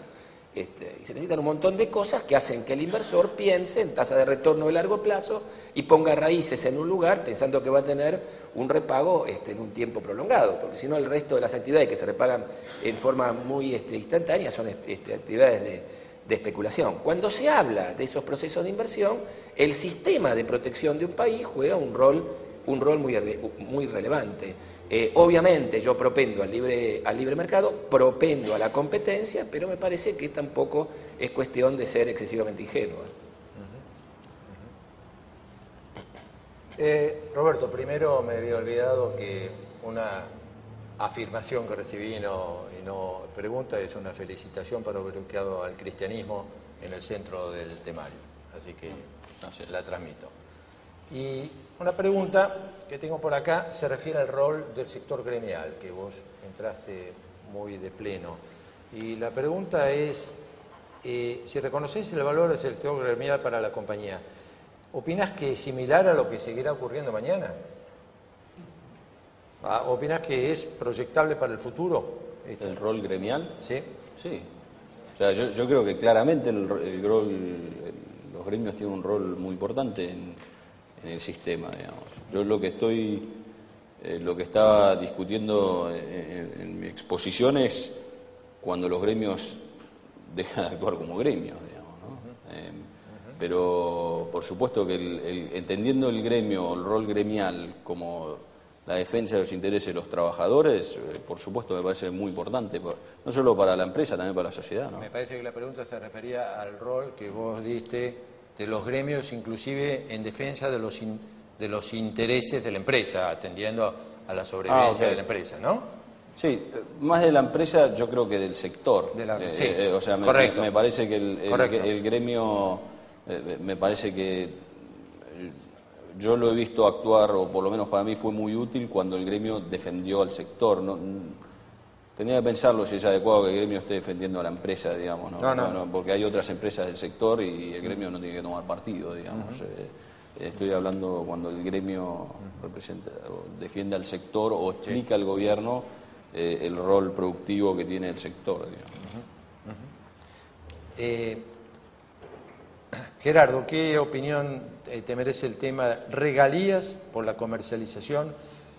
Y se necesitan un montón de cosas que hacen que el inversor piense en tasa de retorno de largo plazo y ponga raíces en un lugar pensando que va a tener un repago en un tiempo prolongado, porque si no el resto de las actividades que se repagan en forma muy instantánea son actividades de especulación. Cuando se habla de esos procesos de inversión, el sistema de protección de un país juega un rol muy relevante. Obviamente yo propendo al libre mercado, propendo a la competencia, pero me parece que tampoco es cuestión de ser excesivamente ingenua. Roberto, primero me había olvidado que una afirmación que recibí y no pregunta es una felicitación para haber ubicado al cristianismo en el centro del temario. Así que la transmito. Y una pregunta que tengo por acá se refiere al rol del sector gremial, que vos entraste muy de pleno. Y la pregunta es, si reconocéis el valor del sector gremial para la compañía, ¿opinás que es similar a lo que seguirá ocurriendo mañana? ¿Opinás que es proyectable para el futuro? ¿El rol gremial? Sí. Sí. O sea, yo creo que claramente los gremios tienen un rol muy importante en el sistema, digamos. Yo lo que estaba discutiendo en mi exposición es cuando los gremios dejan de actuar como gremios, digamos, ¿no? Pero por supuesto que entendiendo el gremio, el rol gremial como la defensa de los intereses de los trabajadores, por supuesto me parece muy importante, no solo para la empresa, también para la sociedad, ¿no? Me parece que la pregunta se refería al rol que vos diste de los gremios, inclusive en defensa de los intereses de la empresa, atendiendo a la sobrevivencia de la empresa, ¿no? Sí, más de la empresa yo creo que del sector. Sí, o sea, me parece que el gremio, me parece que yo lo he visto actuar, o por lo menos para mí fue muy útil cuando el gremio defendió al sector. Tenía que pensarlo si es adecuado que el gremio esté defendiendo a la empresa, digamos, ¿no? Bueno, porque hay otras empresas del sector y el gremio no tiene que tomar partido, digamos. Estoy hablando cuando el gremio representa o defiende al sector o explica al gobierno el rol productivo que tiene el sector, digamos. Gerardo, ¿qué opinión te merece el tema regalías por la comercialización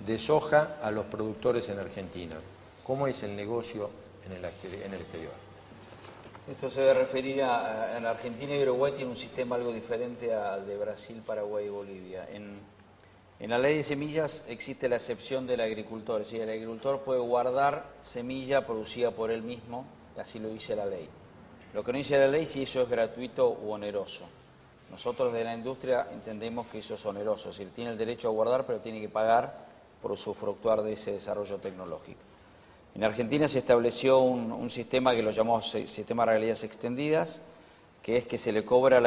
de soja a los productores en Argentina? ¿Cómo es el negocio en el exterior? Esto se debe referir en Argentina y Uruguay tiene un sistema algo diferente al de Brasil, Paraguay y Bolivia. En la ley de semillas existe la excepción del agricultor, es decir, el agricultor puede guardar semilla producida por él mismo, y así lo dice la ley. Lo que no dice la ley es si eso es gratuito u oneroso. Nosotros de la industria entendemos que eso es oneroso, es decir, tiene el derecho a guardar, pero tiene que pagar por usufructuar de ese desarrollo tecnológico. En Argentina se estableció un sistema que lo llamamos sistema de regalías extendidas, que es que se le cobra al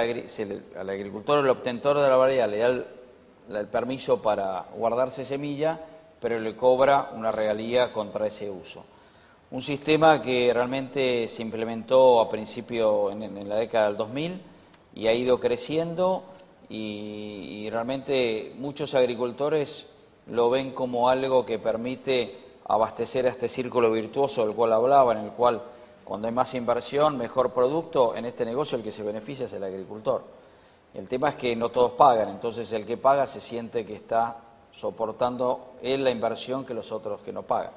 agricultor o al obtentor de la variedad, le da el permiso para guardarse semilla, pero le cobra una regalía contra ese uso. Un sistema que realmente se implementó a principio en la década del 2000 y ha ido creciendo y realmente muchos agricultores lo ven como algo que permite abastecer a este círculo virtuoso del cual hablaba, en el cual cuando hay más inversión, mejor producto, en este negocio el que se beneficia es el agricultor. El tema es que no todos pagan, entonces el que paga se siente que está soportando él la inversión que los otros que no pagan.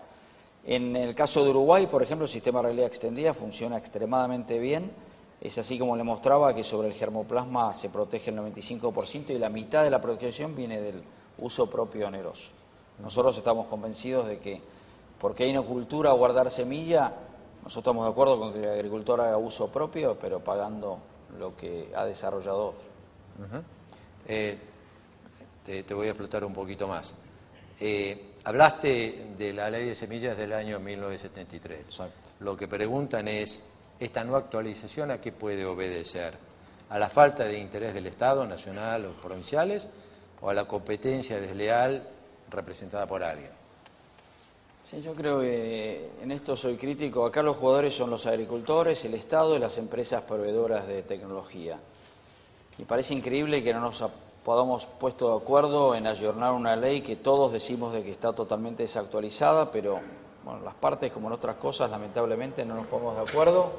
En el caso de Uruguay, por ejemplo, el sistema de realidad extendida funciona extremadamente bien. Es así como le mostraba que sobre el germoplasma se protege el 95% y la mitad de la protección viene del uso propio oneroso. Nosotros estamos convencidos de que, porque hay una cultura a guardar semilla, nosotros estamos de acuerdo con que el agricultor haga uso propio, pero pagando lo que ha desarrollado otro. Te voy a explotar un poquito más. Hablaste de la ley de semillas del año 1973. Exacto. Lo que preguntan es, ¿esta no actualización a qué puede obedecer? ¿A la falta de interés del Estado, nacional o provinciales, o a la competencia desleal representada por alguien? Sí, yo creo que en esto soy crítico. Acá los jugadores son los agricultores, el Estado y las empresas proveedoras de tecnología. Y parece increíble que no nos podamos puesto de acuerdo en ayornar una ley que todos decimos de que está totalmente desactualizada, pero bueno, las partes, como en otras cosas, lamentablemente no nos ponemos de acuerdo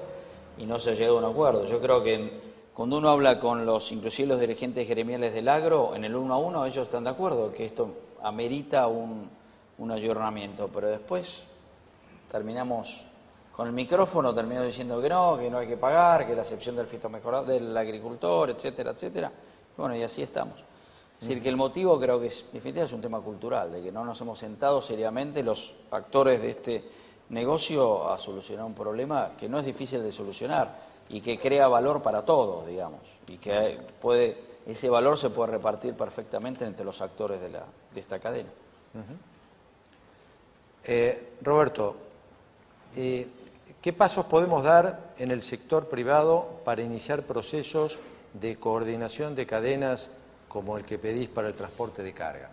y no se ha llegado a un acuerdo. Yo creo que cuando uno habla con inclusive los dirigentes gremiales del agro, en el 1 a 1 ellos están de acuerdo que esto amerita un ayornamiento, pero después terminamos con el micrófono terminó diciendo que no hay que pagar, que la excepción del fitomejorado del agricultor, etcétera, etcétera. Bueno, y así estamos. Es decir, que el motivo creo que definitivamente es un tema cultural, de que no nos hemos sentado seriamente los actores de este negocio a solucionar un problema que no es difícil de solucionar y que crea valor para todos, digamos, y que ese valor se puede repartir perfectamente entre los actores de esta cadena. Roberto, ¿qué pasos podemos dar en el sector privado para iniciar procesos de coordinación de cadenas como el que pedís para el transporte de carga?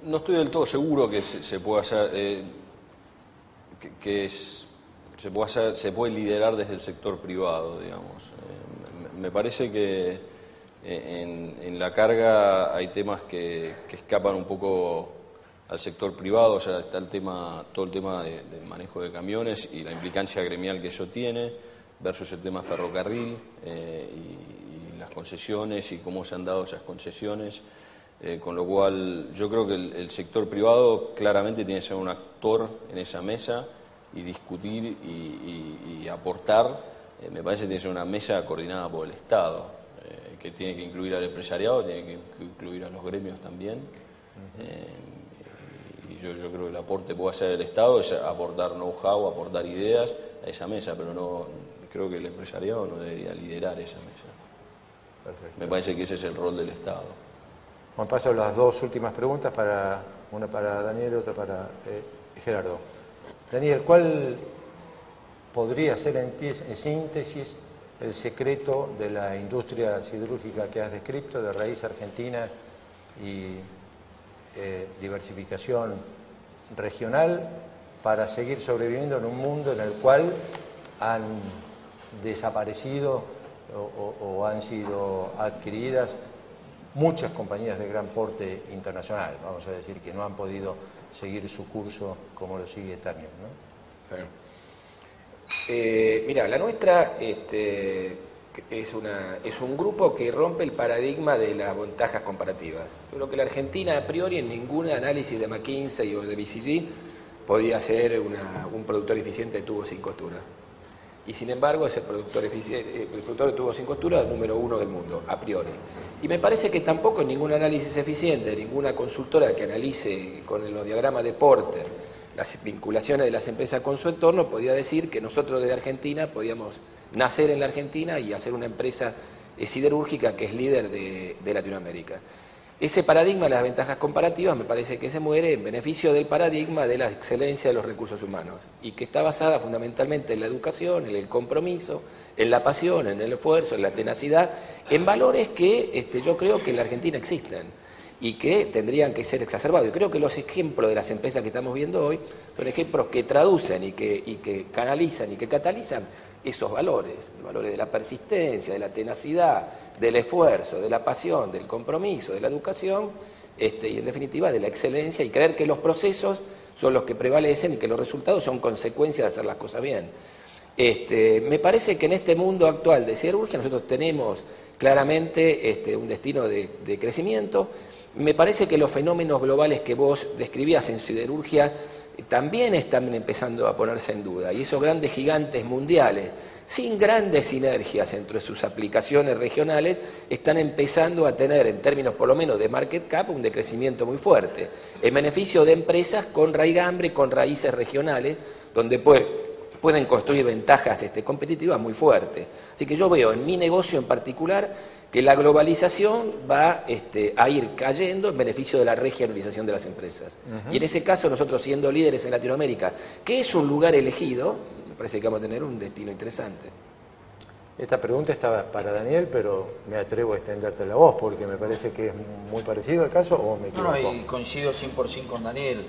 No estoy del todo seguro que se pueda hacer, se puede liderar desde el sector privado, digamos. Me parece que en la carga hay temas que escapan un poco al sector privado, o sea, está todo el tema del manejo de camiones y la implicancia gremial que eso tiene, versus el tema ferrocarril y las concesiones y cómo se han dado esas concesiones. Con lo cual yo creo que el sector privado claramente tiene que ser un actor en esa mesa y discutir y aportar. Me parece que tiene que ser una mesa coordinada por el Estado, que tiene que incluir al empresariado, tiene que incluir a los gremios también. Y yo creo que el aporte que puede hacer el Estado es aportar know-how, aportar ideas a esa mesa, pero no creo que el empresariado no debería liderar esa mesa. Perfecto. Me parece que ese es el rol del Estado. Bueno, paso a las dos últimas preguntas, una para Daniel y otra para Gerardo. Daniel, ¿cuál podría ser en síntesis el secreto de la industria siderúrgica que has descrito, de raíz argentina y diversificación regional, para seguir sobreviviendo en un mundo en el cual han desaparecido o han sido adquiridas muchas compañías de gran porte internacional, vamos a decir, que no han podido seguir su curso como lo sigue Ternium, ¿no? Sí. Mira, la nuestra es un grupo que rompe el paradigma de las ventajas comparativas. Yo creo que la Argentina, a priori, en ningún análisis de McKinsey o de BCG podía ser un productor eficiente de tubos sin costura. Y sin embargo es el productor de tubos sin costura número 1 del mundo, a priori. Y me parece que tampoco en ningún análisis eficiente, ninguna consultora que analice con los diagramas de Porter las vinculaciones de las empresas con su entorno podía decir que nosotros desde Argentina podíamos nacer en la Argentina y hacer una empresa siderúrgica que es líder de Latinoamérica. Ese paradigma de las ventajas comparativas me parece que se muere en beneficio del paradigma de la excelencia de los recursos humanos y que está basada fundamentalmente en la educación, en el compromiso, en la pasión, en el esfuerzo, en la tenacidad, en valores que yo creo que en la Argentina existen y que tendrían que ser exacerbados. Yo creo que los ejemplos de las empresas que estamos viendo hoy son ejemplos que traducen y que canalizan y que catalizan esos valores, los valores de la persistencia, de la tenacidad, del esfuerzo, de la pasión, del compromiso, de la educación y en definitiva de la excelencia y creer que los procesos son los que prevalecen y que los resultados son consecuencias de hacer las cosas bien. Me parece que en este mundo actual de siderurgia nosotros tenemos claramente un destino de crecimiento. Me parece que los fenómenos globales que vos describías en siderurgia también están empezando a ponerse en duda y esos grandes gigantes mundiales sin grandes sinergias entre sus aplicaciones regionales están empezando a tener en términos por lo menos de market cap un decrecimiento muy fuerte en beneficio de empresas con raigambre, con raíces regionales donde pueden construir ventajas competitivas muy fuertes. Así que yo veo en mi negocio en particular que la globalización va a ir cayendo en beneficio de la regionalización de las empresas. Y en ese caso nosotros siendo líderes en Latinoamérica, que es un lugar elegido, me parece que vamos a tener un destino interesante. Esta pregunta estaba para Daniel, pero me atrevo a extenderte la voz porque me parece que es muy parecido al caso o me equivoco. No, y coincido 100% con Daniel.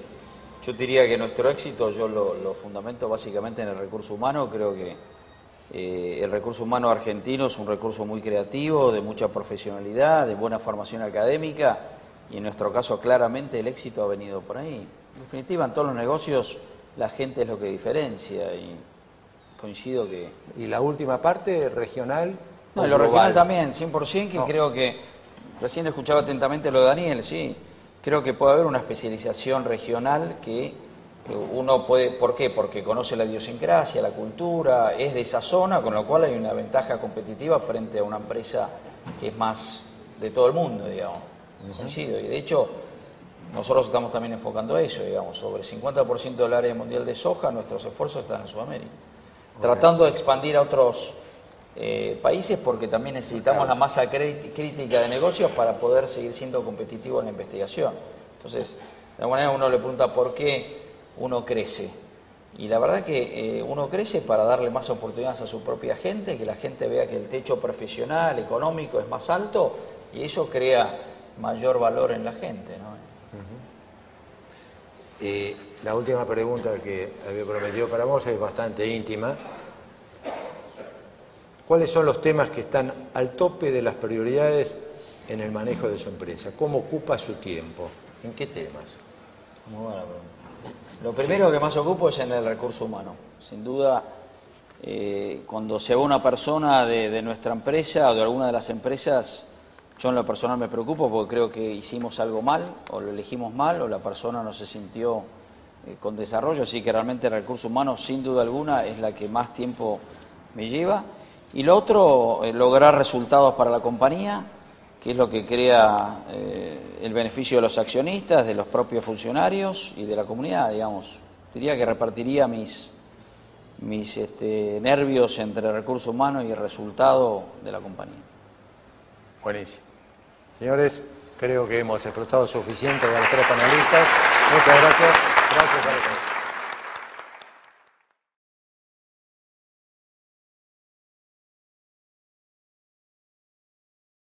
Yo diría que nuestro éxito yo lo fundamento básicamente en el recurso humano. Creo que el recurso humano argentino es un recurso muy creativo, de mucha profesionalidad, de buena formación académica y en nuestro caso claramente el éxito ha venido por ahí. En definitiva, en todos los negocios la gente es lo que diferencia y coincido que... ¿Y la última parte, regional? No, y lo regional también, 100%, que creo que... Recién escuchaba atentamente lo de Daniel, sí. Creo que puede haber una especialización regional que uno puede... ¿Por qué? Porque conoce la idiosincrasia, la cultura, es de esa zona, con lo cual hay una ventaja competitiva frente a una empresa que es más de todo el mundo, digamos. Coincido. Y de hecho, nosotros estamos también enfocando eso, digamos. Sobre el 50% del área mundial de soja, nuestros esfuerzos están en Sudamérica. Tratando de expandir a otros países porque también necesitamos la masa crítica de negocios para poder seguir siendo competitivos en la investigación. Entonces, de alguna manera uno le pregunta por qué uno crece. Y la verdad que uno crece para darle más oportunidades a su propia gente, que la gente vea que el techo profesional, económico es más alto y eso crea mayor valor en la gente, ¿no? La última pregunta que había prometido para vos es bastante íntima. ¿Cuáles son los temas que están al tope de las prioridades en el manejo de su empresa? ¿Cómo ocupa su tiempo? ¿En qué temas? Muy buena pregunta. Lo primero que más ocupo es en el recurso humano. Sin duda, cuando se va una persona de nuestra empresa o de alguna de las empresas, yo en lo personal me preocupo porque creo que hicimos algo mal, o lo elegimos mal, o la persona no se sintió con desarrollo. Así que realmente el recurso humano, sin duda alguna, es la que más tiempo me lleva. Y lo otro, lograr resultados para la compañía, que es lo que crea el beneficio de los accionistas, de los propios funcionarios y de la comunidad, digamos. Diría que repartiría mis nervios entre el recurso humano y el resultado de la compañía. Buenísimo. Señores, creo que hemos explotado suficiente a los tres panelistas. Muchas gracias. Gracias a los tres.